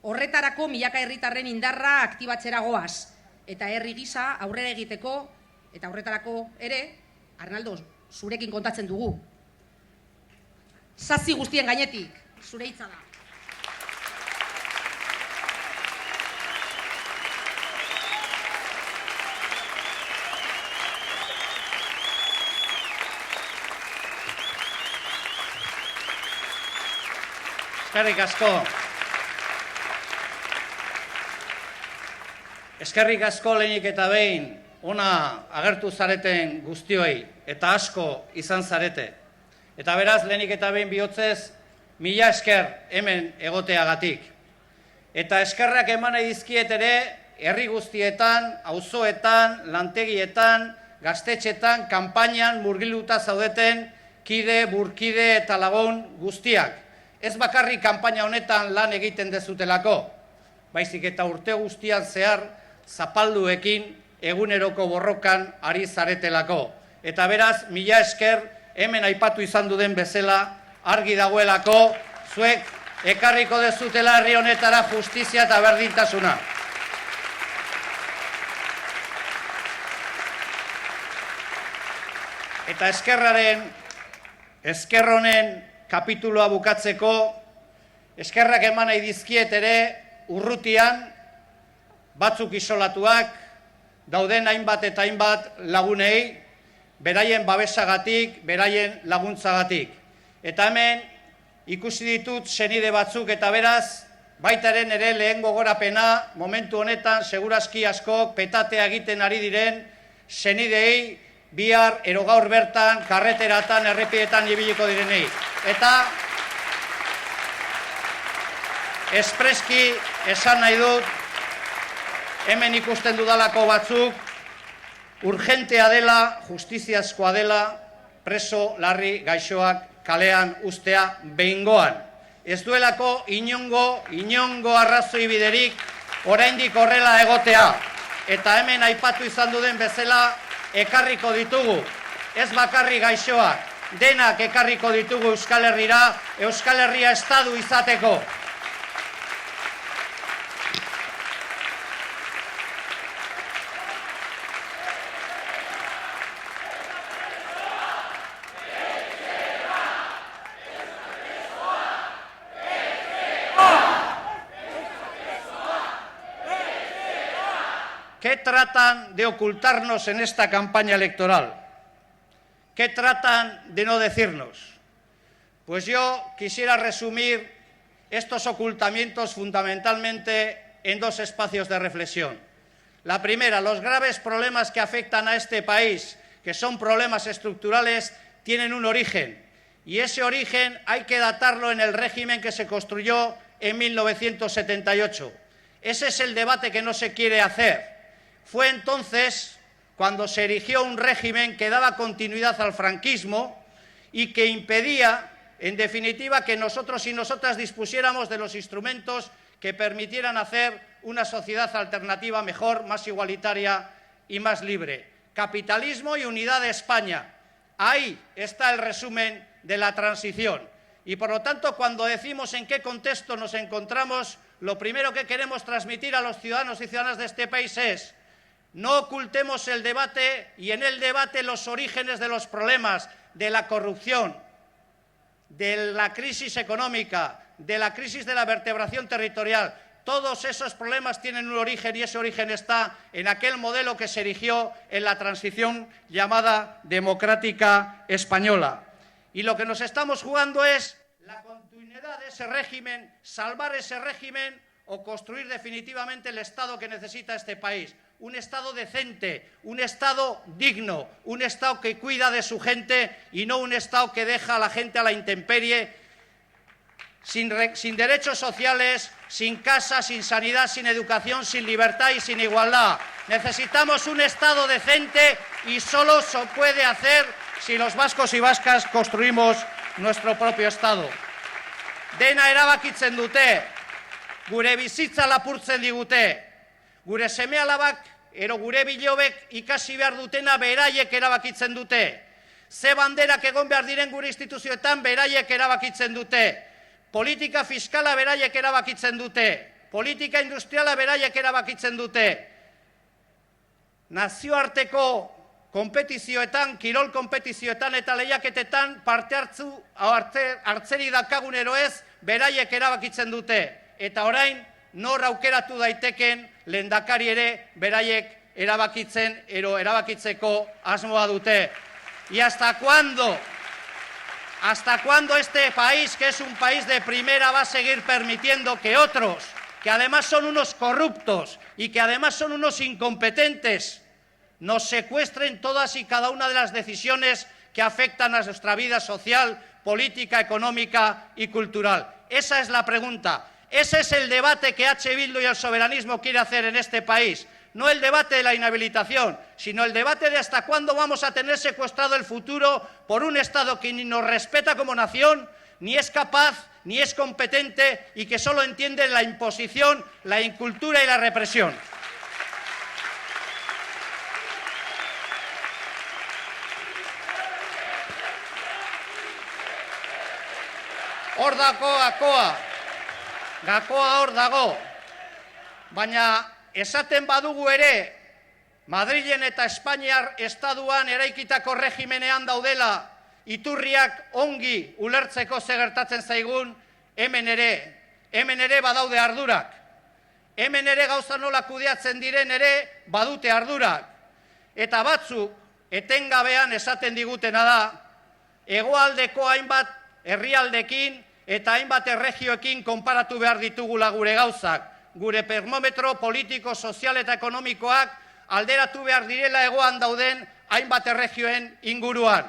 Horretarako milaka herritarren indarra aktibatzera goaz, eta herri gisa aurrera egiteko, eta horretarako ere, Arnaldo, zurekin kontatzen dugu. Zazpi guztien gainetik, zure hitza da. Eskerrik asko lehenik eta behin ona agertu zareten guztioi eta asko izan zarete. Eta beraz lehenik eta behin bihotzez mila esker hemen egoteagatik. Eta eskerrak eman nahi dizkiet ere herri guztietan, auzoetan, lantegietan, gaztetxetan, kanpainan murgiluta zaudeten kide, burkide eta lagun guztiak. Ez bakarrik kanpaina honetan lan egiten dezutelako, baizik eta urte guztian zehar zapalduekin eguneroko borrokan ari zaretelako. Eta beraz, mila esker hemen aipatu izan duden bezala argi dagoelako zuek ekarriko dezutela herri honetara justizia eta berdintasuna. Eta esker honen kapituloa bukatzeko, eskerrak eman nahi dizkiet ere urrutian, batzuk isolatuak, dauden hainbat eta hainbat lagunei, beraien babesagatik, beraien laguntzagatik. Eta hemen ikusi ditut senide batzuk eta beraz, baitaren ere lehen gogorapena, momentu honetan segurazki askok petatea egiten ari diren senidei, bihar ero gaur bertan, karreteratan, errepidetan ibiliko direnei. Eta espreski esan nahi dut, hemen ikusten dudalako batzuk, urgentea dela, justiziazkoa dela, preso larri gaixoak kalean ustea behingoan. Ez duelako inongo arrazoi biderik oraindik horrela egotea. Eta hemen aipatu izan duden bezala ekarriko ditugu, ez bakarri gaixoak, denak ekarriko ditugu Euskal Herrira, Euskal Herria estadu izateko. ¿Qué tratan de ocultarnos en esta campaña electoral? ¿Qué tratan de no decirnos? Pues yo quisiera resumir estos ocultamientos fundamentalmente en dos espacios de reflexión. La primera, los graves problemas que afectan a este país, que son problemas estructurales, tienen un origen. Y ese origen hay que datarlo en el régimen que se construyó en 1978. Ese es el debate que no se quiere hacer. Fue entonces cuando se erigió un régimen que daba continuidad al franquismo y que impedía, en definitiva, que nosotros y nosotras dispusiéramos de los instrumentos que permitieran hacer una sociedad alternativa mejor, más igualitaria y más libre. Capitalismo y unidad de España. Ahí está el resumen de la transición. Y por lo tanto, cuando decimos en qué contexto nos encontramos, lo primero que queremos transmitir a los ciudadanos y ciudadanas de este país es: no ocultemos el debate y en el debate los orígenes de los problemas, de la corrupción, de la crisis económica, de la crisis de la vertebración territorial. Todos esos problemas tienen un origen y ese origen está en aquel modelo que se erigió en la transición llamada democrática española. Y lo que nos estamos jugando es la continuidad de ese régimen, salvar ese régimen o construir definitivamente el Estado que necesita este país. Un Estado decente, un Estado digno, un Estado que cuida de su gente y no un Estado que deja a la gente a la intemperie, sin derechos sociales, sin casa, sin sanidad, sin educación, sin libertad y sin igualdad. Necesitamos un Estado decente y solo se puede hacer si los vascos y vascas construimos nuestro propio Estado. Dena erabakitzen dute, gure bizitza lapurtzen digute. Gure seme-alabak, ero gure bilobek ikasi behar dutena beraiek erabakitzen dute. Ze banderak egon behar diren gure instituzioetan beraiek erabakitzen dute. Politika fiskala beraiek erabakitzen dute. Politika industriala beraiek erabakitzen dute. Nazioarteko konpetizioetan, kirol konpetizioetan eta lehiaketetan parte hartzeri dakagunero ez beraiek erabakitzen dute. Eta orain, nor aukeratu daiteken lehendakari ere beraiek erabakitzeko asmoa dute. ¿Y hasta cuándo? ¿Hasta cuándo este país, que es un país de primera, va a seguir permitiendo que otros, que además son unos corruptos y que además son unos incompetentes, nos secuestren todas y cada una de las decisiones que afectan a nuestra vida social, política, económica y cultural? Esa es la pregunta. Ese es el debate que H. Bildu y el soberanismo quiere hacer en este país. No el debate de la inhabilitación, sino el debate de hasta cuándo vamos a tener secuestrado el futuro por un Estado que ni nos respeta como nación, ni es capaz, ni es competente y que solo entiende la imposición, la incultura y la represión. Hor dago gakoa, gakoa hor dago. Baina esaten badugu ere, Madrilen eta Espainiar estaduan eraikitako regimenean daudela, iturriak ongi ulertzeko ze gertatzen zaigun, hemen ere badaude ardurak. Hemen ere gauza nola kudeatzen diren ere badute ardurak. Eta batzuk, etengabean esaten digutena da, hegoaldeko hainbat herrialdekin eta hainbat erregioekin konparatu behar ditugula gure gauzak. Gure termometro politiko, sozial eta ekonomikoak alderatu behar direla hegoan dauden hainbat erregioen inguruan.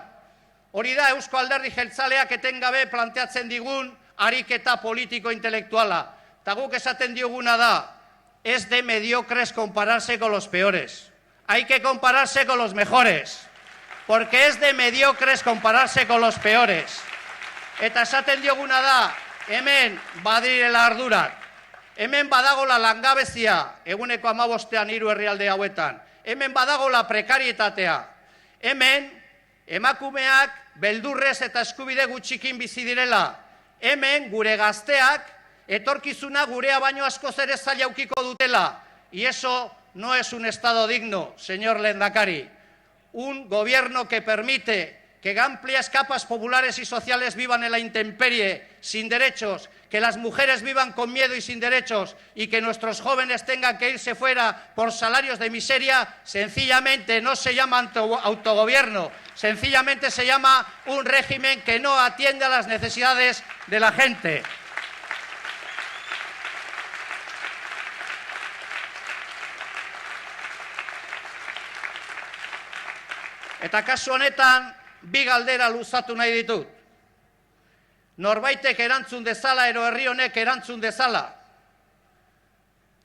Hori da Eusko Alderdi Jeltzaleak etengabe planteatzen digun ariketa politiko-intelektuala. Eta guk esaten dioguna da, es de mediocres compararse con los peores. Hay que compararse con los mejores. Porque es de mediocres compararse con los peores. Eta esaten dioguna da, hemen badirela ardurak. Hemen badagola langabezia, eguneko 15ean 3 herrialde hauetan. Hemen badagola prekarietatea. Hemen emakumeak beldurrez eta eskubide gutxikin bizi direla. Hemen gure gazteak etorkizuna gurea baino askoz ere zaila aukiko dutela. Y eso no es un estado digno, señor Lehendakari. Un gobierno que permite que amplias capas populares y sociales vivan en la intemperie, sin derechos, que las mujeres vivan con miedo y sin derechos y que nuestros jóvenes tengan que irse fuera por salarios de miseria, sencillamente no se llama autogobierno, sencillamente se llama un régimen que no atiende a las necesidades de la gente. Eta kasu honetan, bi galdera luzatu nahi ditut. Norbaitek erantzun dezala, ero herri honek erantzun dezala.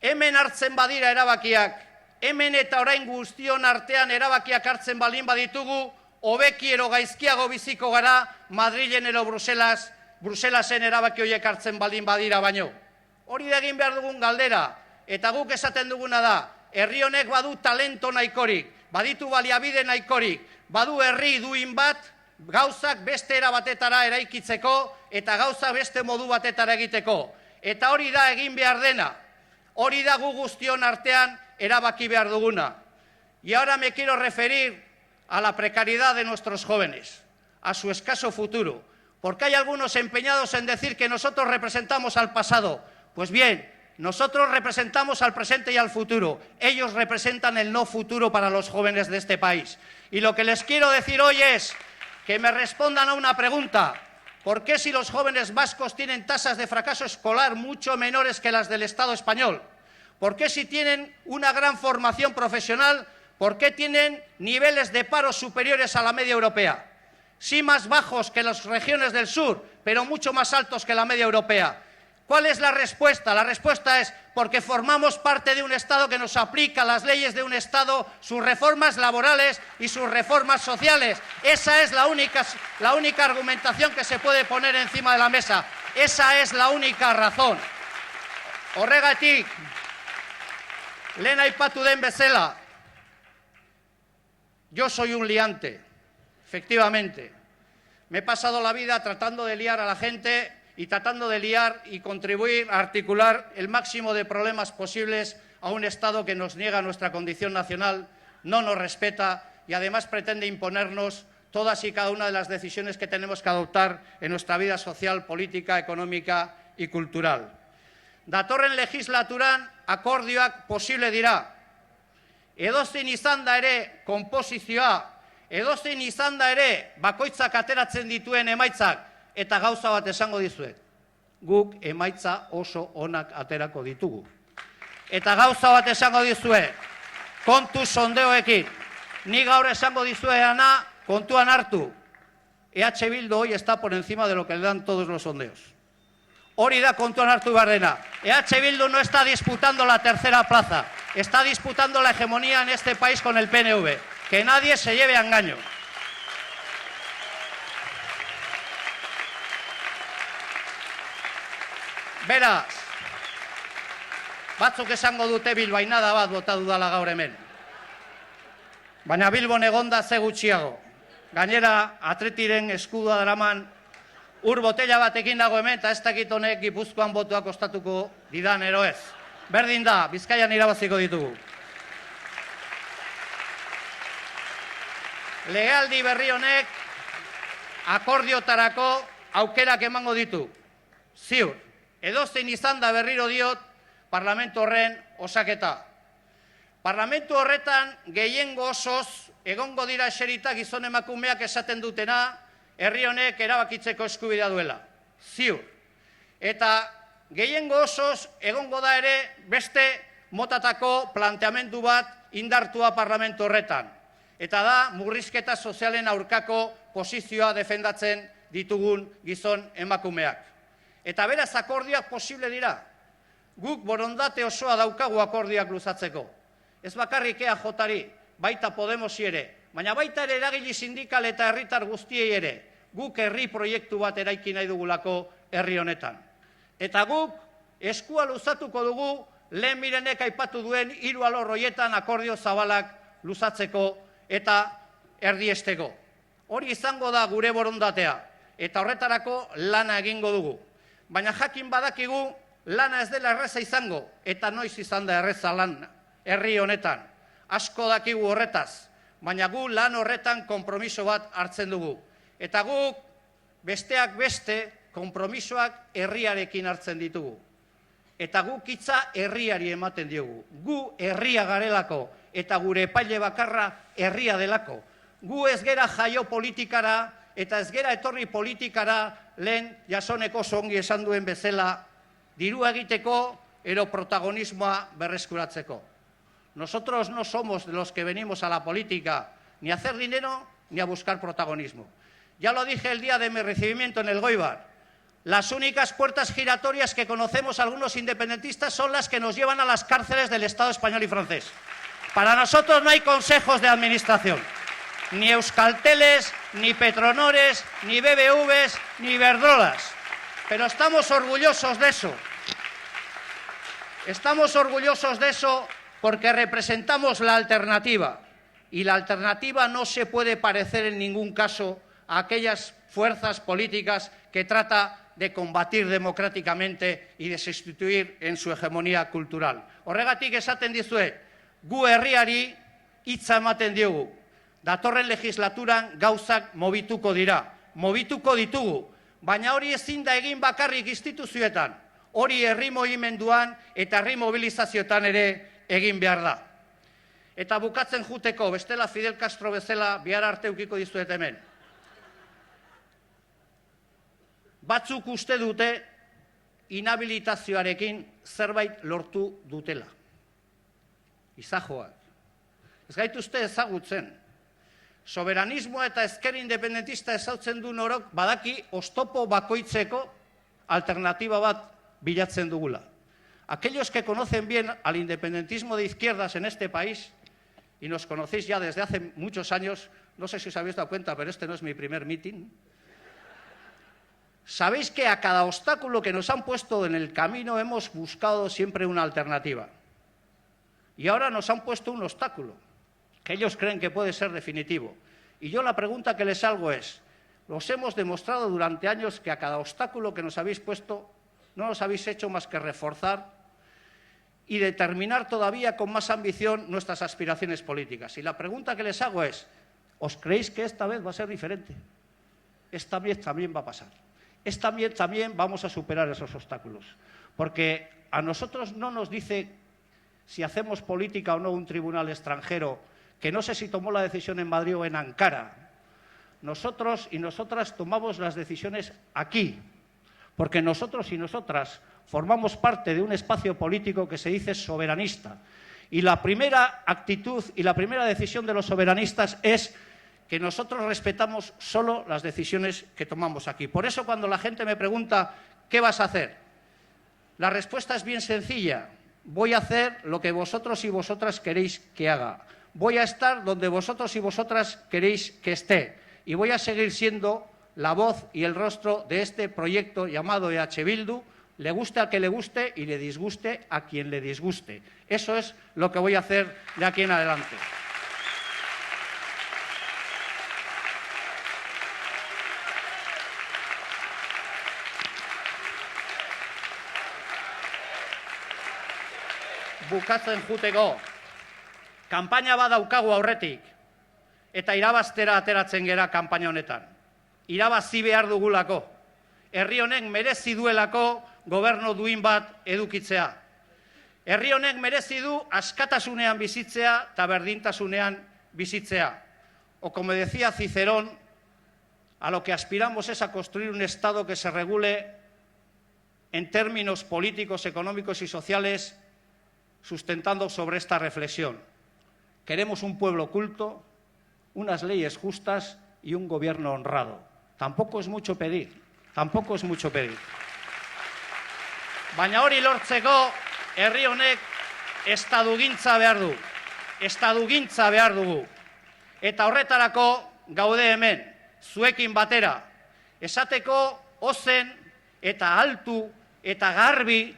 Hemen hartzen badira erabakiak, hemen eta orain guztion artean erabakiak hartzen balin baditugu, hobeki ero gaizkiago biziko gara Madrilen ero Bruselasen erabaki horiek hartzen balin badira baino. Hori da egin behar dugun galdera, eta guk esaten duguna da, herri honek badu talento nahikorik, baditu baliabide nahikorik, badu herri duin bat, gauzak beste era batetara eraikitzeko eta gauza beste modu batetara egiteko. Eta hori da egin behar dena, hori da gu guztion artean erabaki behar duguna. Y ahora me quiero referir a la precariedad de nuestros jóvenes, a su escaso futuro, porque hay algunos empeñados en decir que nosotros representamos al pasado. Pues bien, nosotros representamos al presente y al futuro. Ellos representan el no futuro para los jóvenes de este país. Y lo que les quiero decir hoy es que me respondan a una pregunta. ¿Por qué si los jóvenes vascos tienen tasas de fracaso escolar mucho menores que las del Estado español? ¿Por qué si tienen una gran formación profesional, por qué tienen niveles de paro superiores a la media europea? Sí más bajos que las regiones del sur, pero mucho más altos que la media europea. ¿Cuál es la respuesta? La respuesta es porque formamos parte de un Estado que nos aplica las leyes de un Estado, sus reformas laborales y sus reformas sociales. Esa es la única argumentación que se puede poner encima de la mesa. Esa es la única razón. Horregatik, lehen aipatu den bezala, yo soy un liante, efectivamente. Me he pasado la vida tratando de liar a la gente y tratando de liar y contribuir a articular el máximo de problemas posibles a un Estado que nos niega nuestra condición nacional, no nos respeta y además pretende imponernos todas y cada una de las decisiones que tenemos que adoptar en nuestra vida social, política, económica y cultural. Datorren legislaturan akordioak posible dira. Edozein izan da ere konposizioa, edozein izan da ere bakoitzak ateratzen dituen emaitzak, eta gauza bat esango dizuet, guk emaitza oso onak aterako ditugu. Eta gauza bat esango dizuet, kontu sondeoekin, ni gaur esango dizuetana kontuan hartu, EH Bildu hoy está por encima de lo que le dan todos los sondeos. Hori da kontuan hartu behar dena. EH Bildu no está disputando la tercera plaza, está disputando la hegemonía en este país con el PNV. Que nadie se lleve a engaño. Beraz, batzuk esango dute bilbainada bat bota dudala gaur hemen. Baina Bilbon egonda ze gutxiago. Gainera, Atretiren eskudua daraman ur botella batekin dago hemen, eta ez dakit honek Gipuzkoan botuak ostatuko didan ero ez. Berdin da, Bizkaian irabaziko ditugu. Legealdi berri honek akordiotarako aukerak emango ditu. Ziur, edozein izan da berriro diot parlamentu horren osaketa. Parlamentu horretan gehiengo osoz egongo dira eserita gizon emakumeak esaten dutena herri honek erabakitzeko eskubidea duela. Ziur. Eta gehiengo osoz egongo da ere beste motatako planteamendu bat indartua parlamentu horretan. Eta da murrizketa sozialen aurkako posizioa defendatzen ditugun gizon emakumeak. Eta beraz akordioak posible dira. Guk borondate osoa daukagu akordioak luzatzeko. Ez bakarrik EAJ-ari, baita Podemosi ere, baina baita ere eragile sindikal eta herritar guztiei ere, guk herri proiektu bat eraiki nahi dugulako herri honetan. Eta guk eskua luzatuko dugu lehen Mirenek aipatu duen 3 alor horietan akordio zabalak luzatzeko eta erdiesteko. Hori izango da gure borondatea, eta horretarako lana egingo dugu. Baina jakin badakigu lana ez dela erreza izango, eta noiz izan da erreza lan herri honetan. Asko dakigu horretaz, baina gu lan horretan konpromiso bat hartzen dugu. Eta guk besteak beste konpromisoak herriarekin hartzen ditugu. Eta guk hitza herriari ematen diogu. Gu herria garelako eta gure epaile bakarra herria delako. Gu ez gera jaio politikara eta ez gera etorri politikara lehen Jasoneko ongi esan duen bezala dirua egiteko ero protagonismoa berreskuratzeko. Nosotros no somos de los que venimos a la política ni a hacer dinero ni a buscar protagonismo. Ya lo dije el día de mi recibimiento en el Goibar. Las únicas puertas giratorias que conocemos algunos independentistas son las que nos llevan a las cárceles del Estado español y francés. Para nosotros no hay consejos de administración, ni Euskalteles, ni Petronores, ni BBVs, ni Iberdrolas. Pero estamos orgullosos de eso. Estamos orgullosos de eso porque representamos la alternativa. Y la alternativa no se puede parecer en ningún caso a aquellas fuerzas políticas que trata de combatir democráticamente y de sustituir en su hegemonía cultural. Horregatik esaten dizuet, gu herriari hitza ematen diogu. Datorren legislaturan gauzak mobituko dira, mobituko ditugu, baina hori ezin da egin bakarrik instituzioetan, hori herri mugimenduan eta herri mobilizazioetan ere egin behar da. Eta bukatzen juteko, bestela Fidel Castro bezala bihar arte ukiko dizuet hemen. Batzuk uste dute inhabilitazioarekin zerbait lortu dutela. Izajoak. Ez gaituzte ezagutzen. Soberanismoa eta ezker independentista ezautzen du norok badaki oztopo bakoitzeko alternatiba bat bilatzen dugula. Aquellos que conocen bien al independentismo de izquierdas en este país, y nos conocéis ya desde hace muchos años, no sé si os habéis dado cuenta, pero este no es mi primer mitin, sabéis que a cada obstáculo que nos han puesto en el camino hemos buscado siempre una alternativa. Y ahora nos han puesto un obstáculo, que ellos creen que puede ser definitivo. Y yo la pregunta que les hago es, os hemos demostrado durante años que a cada obstáculo que nos habéis puesto, no nos habéis hecho más que reforzar y determinar todavía con más ambición nuestras aspiraciones políticas. Y la pregunta que les hago es, ¿os creéis que esta vez va a ser diferente? Esta vez también va a pasar. Esta vez también vamos a superar esos obstáculos. Porque a nosotros no nos dice si hacemos política o no un tribunal extranjero, que no sé si tomó la decisión en Madrid o en Ankara. Nosotros y nosotras tomamos las decisiones aquí, porque nosotros y nosotras formamos parte de un espacio político que se dice soberanista. Y la primera actitud y la primera decisión de los soberanistas es que nosotros respetamos solo las decisiones que tomamos aquí. Por eso cuando la gente me pregunta ¿qué vas a hacer? La respuesta es bien sencilla. Voy a hacer lo que vosotros y vosotras queréis que haga. Voy a estar donde vosotros y vosotras queréis que esté. Y voy a seguir siendo la voz y el rostro de este proyecto llamado EH Bildu, le guste a que le guste y le disguste a quien le disguste. Eso es lo que voy a hacer de aquí en adelante. bukatzen juteko, kanpaina bat daukagu aurretik, eta irabaztera ateratzen gera kanpaina honetan. Irabazi behar dugulako, herri honek merezi duelako gobernu duin bat edukitzea. Herri honek merezi du askatasunean bizitzea eta berdintasunean bizitzea. O como decía Cicerón, a lo que aspiramos es a construir un Estado que se regule en términos políticos, económicos y sociales, sustentando sobre esta reflexión. Queremos un pueblo culto, unas leyes justas y un gobierno honrado. Tampoco es mucho pedir, tampoco es mucho pedir. Baina hori lortzeko, herri honek estadugintza behar du. Estadugintza behar dugu. Eta horretarako gaude hemen, zuekin batera. Esateko ozen eta altu eta garbi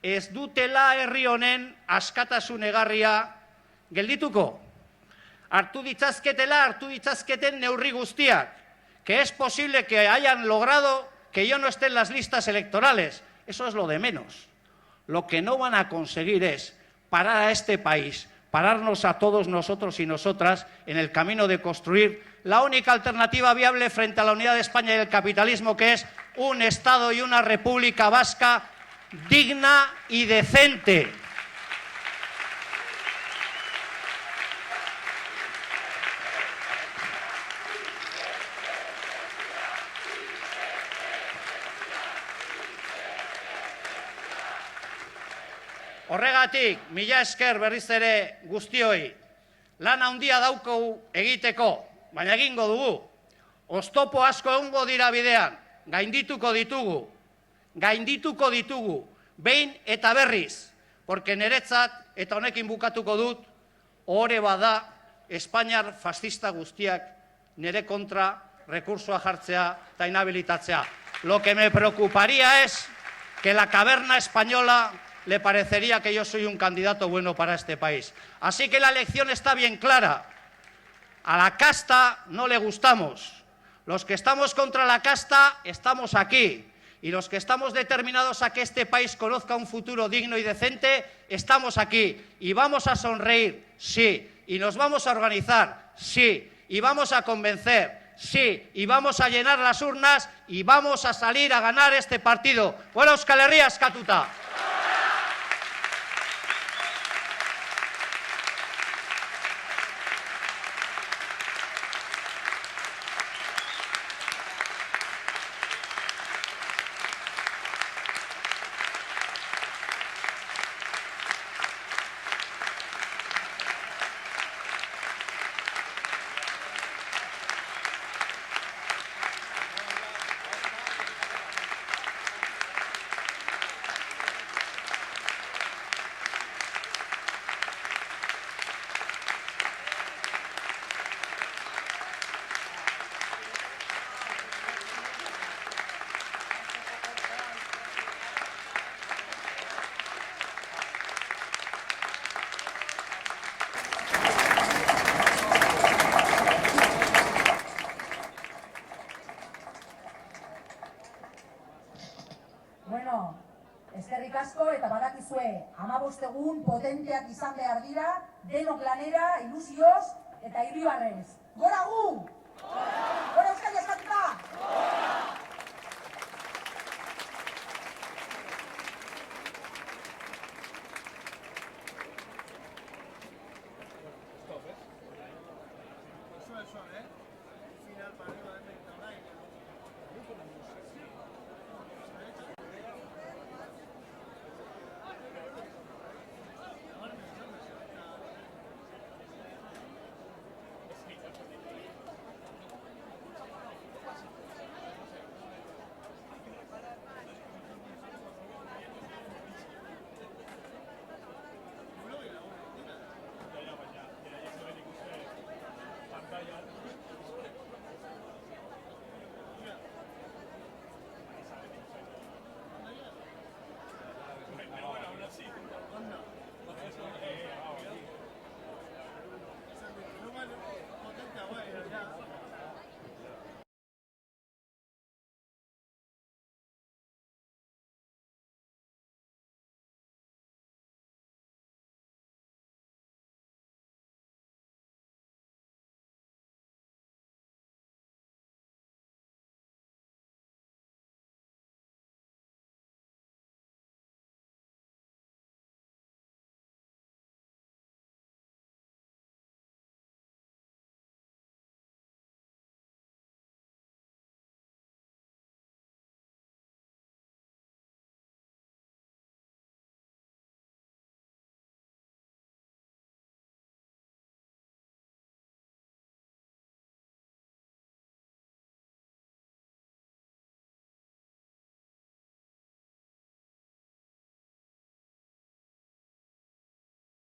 ez dutela herri honen askatasun egarria geldituko. Hartu ditzazketen neurri guztiak, que es posible que hayan logrado que yo no esté en las listas electorales. Eso es lo de menos. Lo que no van a conseguir es parar a este país, pararnos a todos nosotros y nosotras en el camino de construir la única alternativa viable frente a la unidad de España y el capitalismo, que es un Estado y una República Vasca digna y decente. Horregatik, mila esker berriz ere guztioi, lan handia daukagu egiteko, baina egingo dugu. Oztopo asko egongo dira bidean, gaindituko ditugu, behin eta berriz, porque niretzat, eta honekin bukatuko dut, ohore bada Espainiar fascista guztiak nire kontra rekursoa jartzea eta inhabilitatzea. Lo que me preocuparía es que la caverna española le parecería que yo soy un candidato bueno para este país. Así que la elección está bien clara. A la casta no le gustamos. Los que estamos contra la casta estamos aquí. Y los que estamos determinados a que este país conozca un futuro digno y decente, estamos aquí. Y vamos a sonreír, sí. Y nos vamos a organizar, sí. Y vamos a convencer, sí. Y vamos a llenar las urnas y vamos a salir a ganar este partido. Bueno, Euskal Herria eskatuta. Bueno, eskerrik asko eta badakizue 15 egun potenteak izan behar dira, denok lanera, ilusioz eta irribarrez. Gora gu! Gora Euskal eskatuta! Suave, suave,